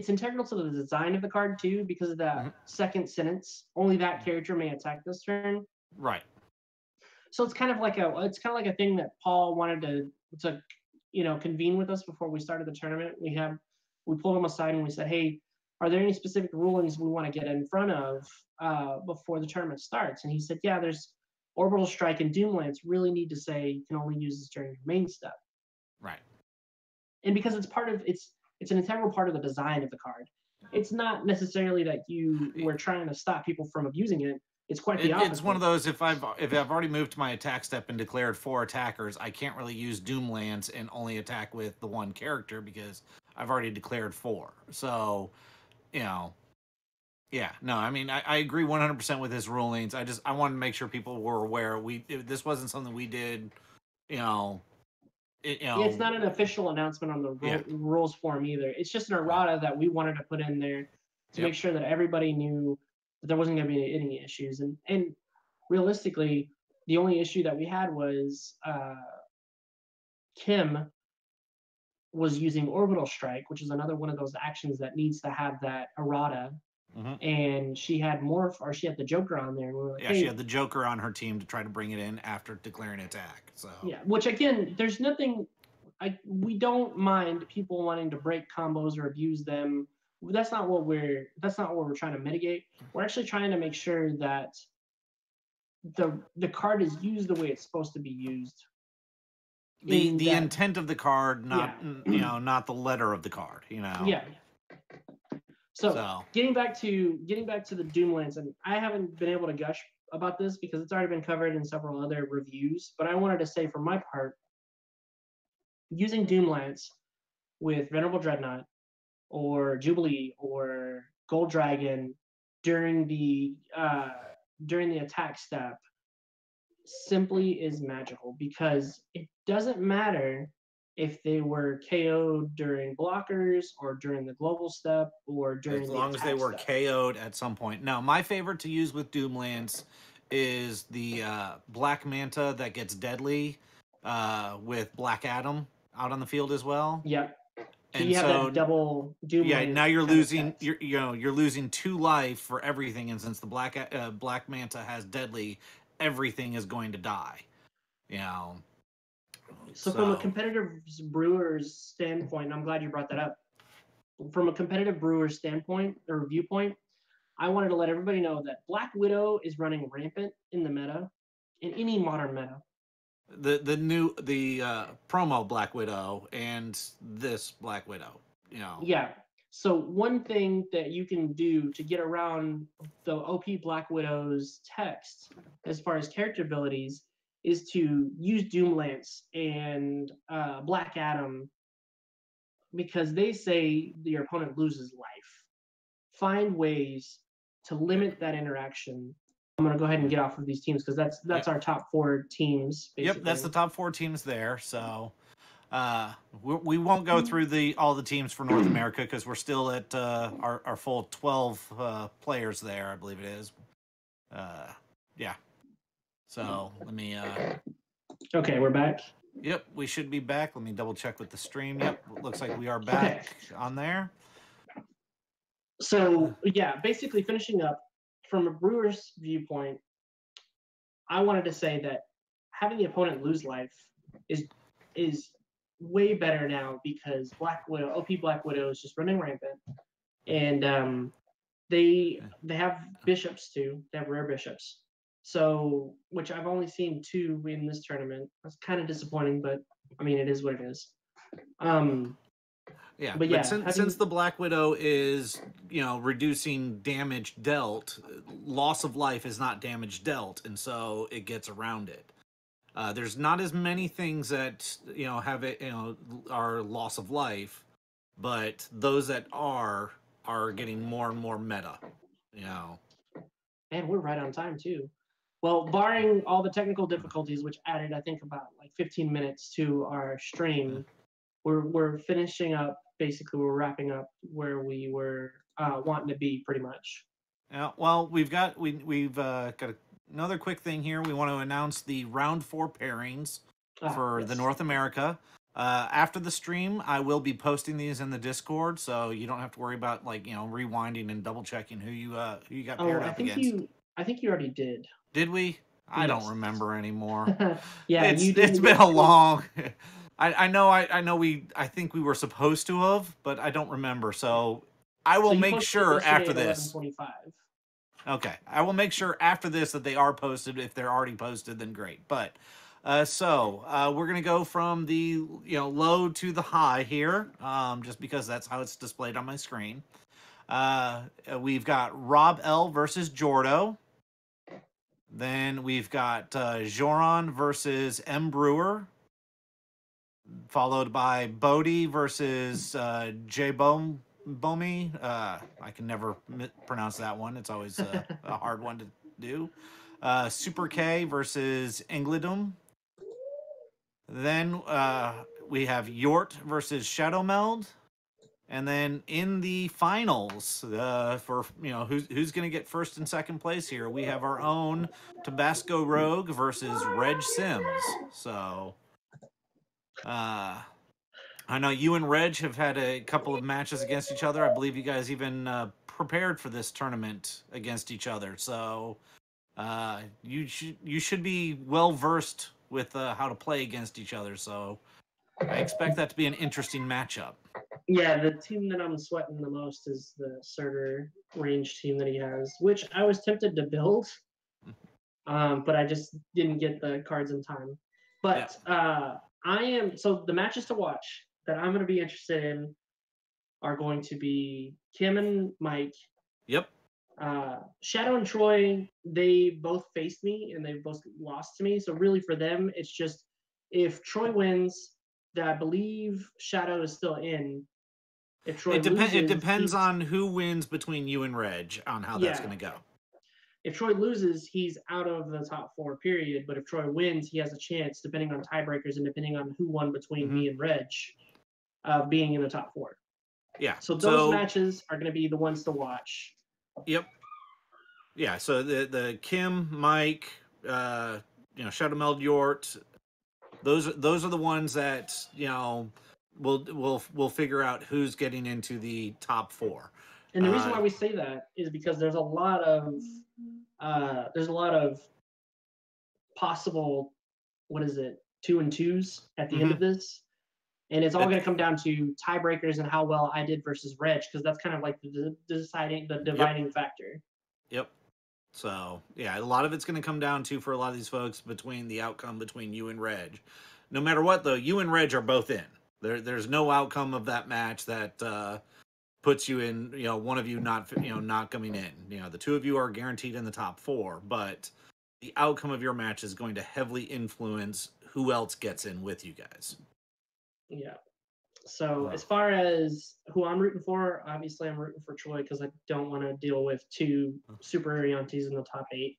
S3: integral to the design of the card too, because of that second sentence. Only that character may attack this turn.
S4: Right.
S3: So it's kind of like a thing that Paul wanted to convene with us before we started the tournament. We pulled him aside and we said, hey, are there any specific rulings we want to get in front of before the tournament starts? And he said, yeah, there's Orbital Strike and Doom Lance really need to say you can only use this during your main step.
S4: Right.
S3: And because it's an integral part of the design of the card. It's not necessarily that we're trying to stop people from abusing it. It's quite the opposite.
S4: It's one of those, if I've already moved to my attack step and declared 4 attackers, I can't really use Doom Lance and only attack with the 1 character because I've already declared 4. So, I agree 100% with his rulings. I wanted to make sure people were aware. This wasn't something we did,
S3: it's not an official announcement on the rules form either. It's just an errata that we wanted to put in there to make sure that everybody knew that there wasn't going to be any issues. And realistically, the only issue that we had was Kim was using Orbital Strike, which is another one of those actions that needs to have that errata. And she had she had the Joker on there. And we were like, hey,
S4: she had the Joker on her team to try to bring it in after declaring attack. So
S3: which again, there's nothing. We don't mind people wanting to break combos or abuse them. That's not what we're trying to mitigate. We're actually trying to make sure that the card is used the way it's supposed to be used.
S4: The intent of the card, not not the letter of the card.
S3: Yeah. So getting back to the Doom Lance, and I haven't been able to gush about this because it's already been covered in several other reviews, but I wanted to say for my part, using Doom Lance with Venerable Dreadnought or Jubilee or Gold Dragon during the attack step simply is magical because it doesn't matter if they were KO'd during blockers or during the global step or during
S4: as long as they were KO'd at some point. Now, my favorite to use with Doom Lance is the Black Manta that gets deadly with Black Adam out on the field as well.
S3: Yep. And you have that double Doom.
S4: Yeah, now you're losing. You're losing 2 life for everything, and since the Black Manta has deadly, everything is going to die.
S3: So from a competitive brewer's standpoint, I'm glad you brought that up. From a competitive brewer's standpoint or viewpoint, I wanted to let everybody know that Black Widow is running rampant in the meta, in any modern meta.
S4: The new promo Black Widow and this Black Widow,
S3: Yeah. So one thing that you can do to get around the OP Black Widow's text, as far as character abilities, is to use Doomlance and Black Adam, because they say your opponent loses life. Find ways to limit that interaction. I'm going to go ahead and get off of these teams because that's our top 4 teams. Basically.
S4: Yep, that's the top 4 teams there. So we won't go through all the teams for North America because we're still at our full 12 players there, I believe it is. Yeah. So let me.
S3: Okay, we're back.
S4: Yep, we should be back. Let me double check with the stream. Yep, looks like we are back on there.
S3: So yeah, basically finishing up from a Brewers viewpoint, I wanted to say that having the opponent lose life is way better now because Black Widow, OP Black Widow is just running rampant, and they have bishops too. They have rare bishops, so which I've only seen 2 in this tournament. That's kind of disappointing, but I mean it is what it is.
S4: Yeah,
S3: but yeah,
S4: since the Black Widow is, reducing damage dealt, loss of life is not damage dealt, and so it gets around it. There's not as many things that have it, are loss of life, but those that are getting more and more meta.
S3: And we're right on time too. Well, barring all the technical difficulties, which added I think about like 15 minutes to our stream, we're finishing up. Basically, we're wrapping up where we were wanting to be, pretty much.
S4: Yeah. Well, we've got another quick thing here. We want to announce the round 4 pairings for the North America. After the stream, I will be posting these in the Discord, so you don't have to worry about rewinding and double checking who you got paired up against.
S3: I think you already did.
S4: Did we? I don't remember anymore.
S3: Yeah,
S4: it's been a long. I know. I think we were supposed to have, but I don't remember. So I will make sure after this. Okay, I will make sure after this that they are posted. If they're already posted, then great. But we're gonna go from the low to the high here, just because that's how it's displayed on my screen. We've got Rob L versus Jordo. Then we've got Joran versus M Brewer. Followed by Bodhi versus J Bomi. I can never pronounce that one. It's always a hard one to do. Super K versus Englidum. Then we have Yort versus Shadow Meld. And then in the finals, for who's going to get first and second place here, we have our own Tabasco Rogue versus Reg Sims. So. I know you and Reg have had a couple of matches against each other. I believe you guys even prepared for this tournament against each other. So you should be well versed with how to play against each other. So I expect that to be an interesting matchup.
S3: Yeah, the team that I'm sweating the most is the Surtur range team that he has, which I was tempted to build, but I just didn't get the cards in time. But so the matches to watch that I'm going to be interested in are going to be Kim and Mike.
S4: Yep.
S3: Shadow and Troy, they both faced me and they both lost to me. So really for them, it's just if Troy wins, that I believe Shadow is still in. If Troy loses,
S4: it depends on who wins between you and Reg on how that's going to go.
S3: If Troy loses, he's out of the top 4, period. But if Troy wins, he has a chance, depending on tiebreakers and depending on who won between me and Reg, being in the top 4.
S4: Yeah.
S3: So those matches are going to be the ones to watch.
S4: Yep. Yeah. So the Kim, Mike, Shadow Meld, Yort, those are the ones that we'll figure out who's getting into the top 4.
S3: And the reason why we say that is because there's a lot of possible 2 and 2s at the end of this, and it's all going to come down to tiebreakers and how well I did versus Reg, because that's kind of like the dividing factor.
S4: Yep. So yeah, a lot of it's going to come down to, for a lot of these folks, between the outcome between you and Reg. No matter what, though, you and Reg are both in. There's no outcome of that match that puts you in, one of you not coming in. The two of you are guaranteed in the top 4, but the outcome of your match is going to heavily influence who else gets in with you guys.
S3: Yeah. So as far as who I'm rooting for, obviously I'm rooting for Troy because I don't want to deal with 2 Super Ariantes in the top 8.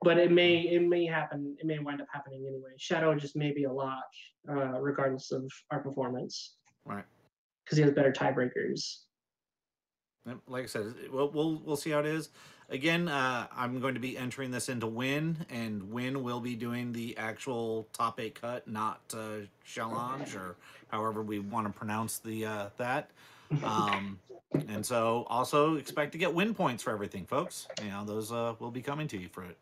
S3: But it may happen. It may wind up happening anyway. Shadow just may be a lock, regardless of our performance.
S4: Right.
S3: Because he has better tiebreakers.
S4: Like I said, we'll see how it is. Again, I'm going to be entering this into Win, and Win will be doing the actual top 8 cut, not challenge or however we want to pronounce the that. And so also expect to get win points for everything, folks. Those will be coming to you for it.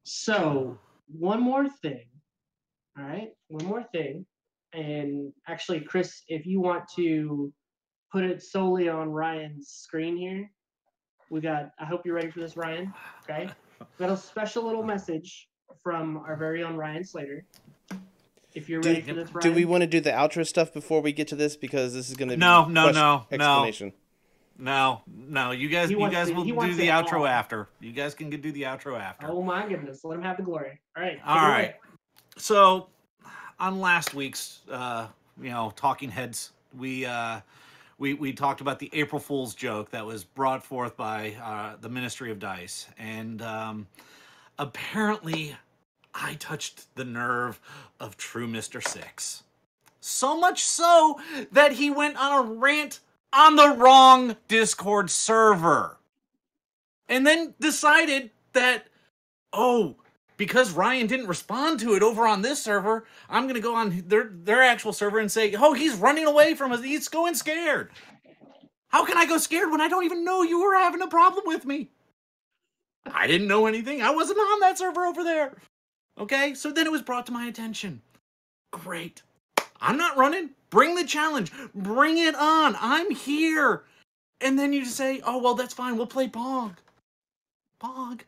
S3: So one more thing. All right, one more thing. And actually, Chris, if you want to put it solely on Ryan's screen here, I hope you're ready for this, Ryan. Okay. We got a special little message from our very own Ryan Slater. If you're ready for this, Ryan.
S1: Do we want to do the outro stuff before we get to this? Because this is going to be
S4: no
S1: explanation.
S4: No. You guys will do the outro after. You guys can do the outro after.
S3: Oh my goodness. Let him have the glory. All right.
S4: All right. So on last week's Talking Heads, we talked about the April Fool's joke that was brought forth by the Ministry of Dice. And apparently I touched the nerve of true Mr. Six. So much so that he went on a rant on the wrong Discord server. And then decided that, because Ryan didn't respond to it over on this server, I'm going to go on their actual server and say, he's running away from us. He's going scared. How can I go scared when I don't even know you were having a problem with me? I didn't know anything. I wasn't on that server over there. Okay, so then it was brought to my attention. Great. I'm not running. Bring the challenge. Bring it on. I'm here. And then you just say, that's fine. We'll play Pog. Pog?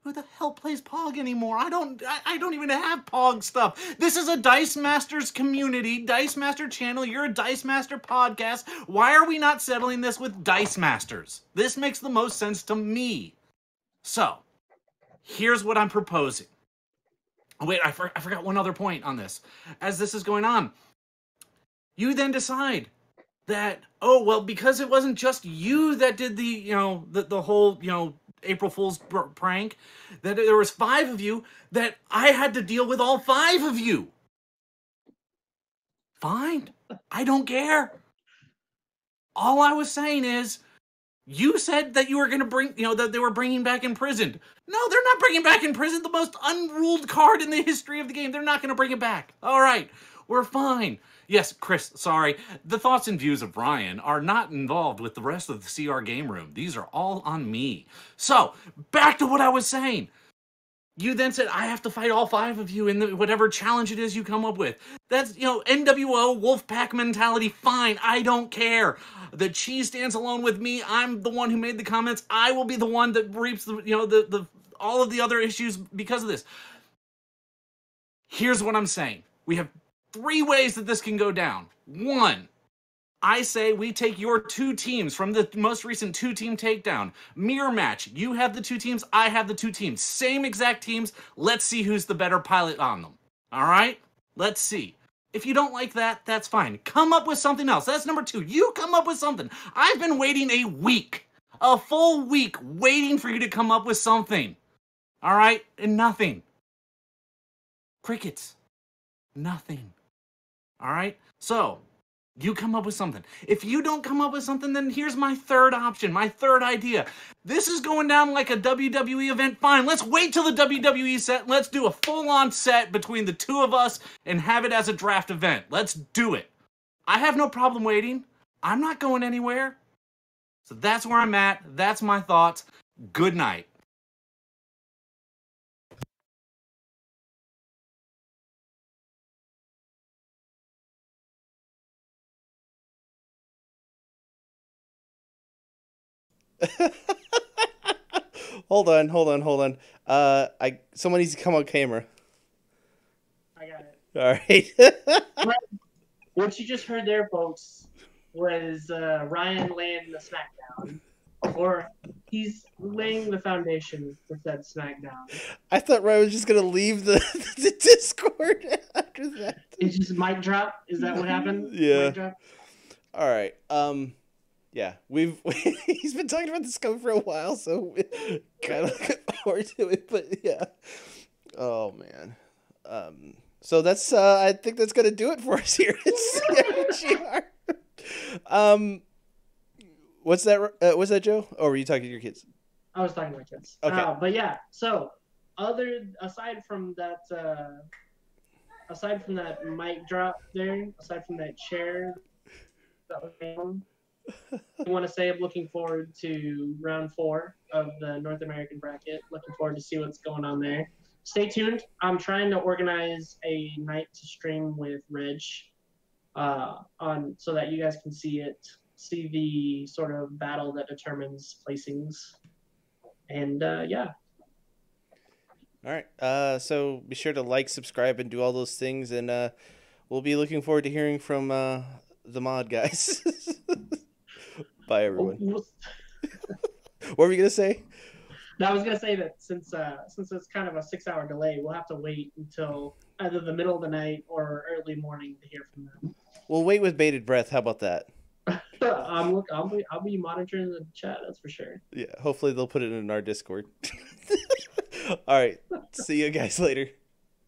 S4: Who the hell plays Pog anymore? I don't even have Pog stuff. This is a Dice Masters community, Dice Master channel. You're a Dice Master podcast. Why are we not settling this with Dice Masters? This makes the most sense to me. So, here's what I'm proposing. Wait, I forgot one other point on this. As this is going on, you then decide that, because it wasn't just you that did the whole, April Fool's prank, that there was 5 of you, that I had to deal with all 5 of you. Fine. I don't care. All I was saying is, you said that you were going to bring, that they were bringing back Imprisoned. No, they're not bringing back Imprisoned, the most unruled card in the history of the game. They're not going to bring it back. All right, we're fine. Yes, Chris, sorry. The thoughts and views of Ryan are not involved with the rest of the CR Game Room. These are all on me. So, back to what I was saying. You then said, I have to fight all 5 of you in whatever challenge it is you come up with. That's, NWO, Wolfpack mentality, fine, I don't care. The cheese stands alone with me. I'm the one who made the comments. I will be the one that reaps the all of the other issues because of this. Here's what I'm saying. We have 3 ways that this can go down. 1, I say we take your 2 teams from the most recent 2-team takedown. Mirror match. You have the 2 teams. I have the 2 teams. Same exact teams. Let's see who's the better pilot on them. All right? Let's see. If you don't like that, that's fine. Come up with something else. That's number 2. You come up with something. I've been waiting a week. A full week waiting for you to come up with something. All right? And nothing. Crickets. Nothing. All right? So, you come up with something. If you don't come up with something, then here's my 3rd option, my 3rd idea. This is going down like a WWE event. Fine, let's wait till the WWE set. Let's do a full-on set between the 2 of us and have it as a draft event. Let's do it. I have no problem waiting. I'm not going anywhere. So that's where I'm at. That's my thoughts. Good night.
S1: Hold on. Someone needs to come on camera.
S3: I got it.
S1: All right.
S3: What you just heard there, folks, was Ryan laying the SmackDown, or he's laying the foundation for said SmackDown.
S1: I thought Ryan was just gonna leave the, the Discord after that.
S3: It's just mic drop. Is that what happened?
S1: Yeah.
S3: Mic drop?
S1: All right. Yeah, he's been talking about this coming for a while, so kind of looking forward to it. But yeah, oh man. So that's I think that's gonna do it for us here at CRGR. What's that, Joe? Oh, were you talking to your kids?
S3: I was talking to my kids.
S1: Okay.
S3: But yeah, so aside from that mic drop there, aside from that chair that was down, I want to say I'm looking forward to round 4 of the North American bracket. Looking forward to see what's going on there. Stay tuned. I'm trying to organize a night to stream with Reg on so that you guys can see the sort of battle that determines placings. And yeah.
S1: All right. So be sure to like, subscribe, and do all those things, and we'll be looking forward to hearing from the mod guys. Bye, everyone. What were you gonna say?
S3: I was gonna say that since it's kind of a 6-hour delay, we'll have to wait until either the middle of the night or early morning to hear from them.
S1: We'll wait with bated breath. How about that?
S3: I'll be monitoring the chat. That's for sure.
S1: Yeah. Hopefully they'll put it in our Discord. All right. See you guys later.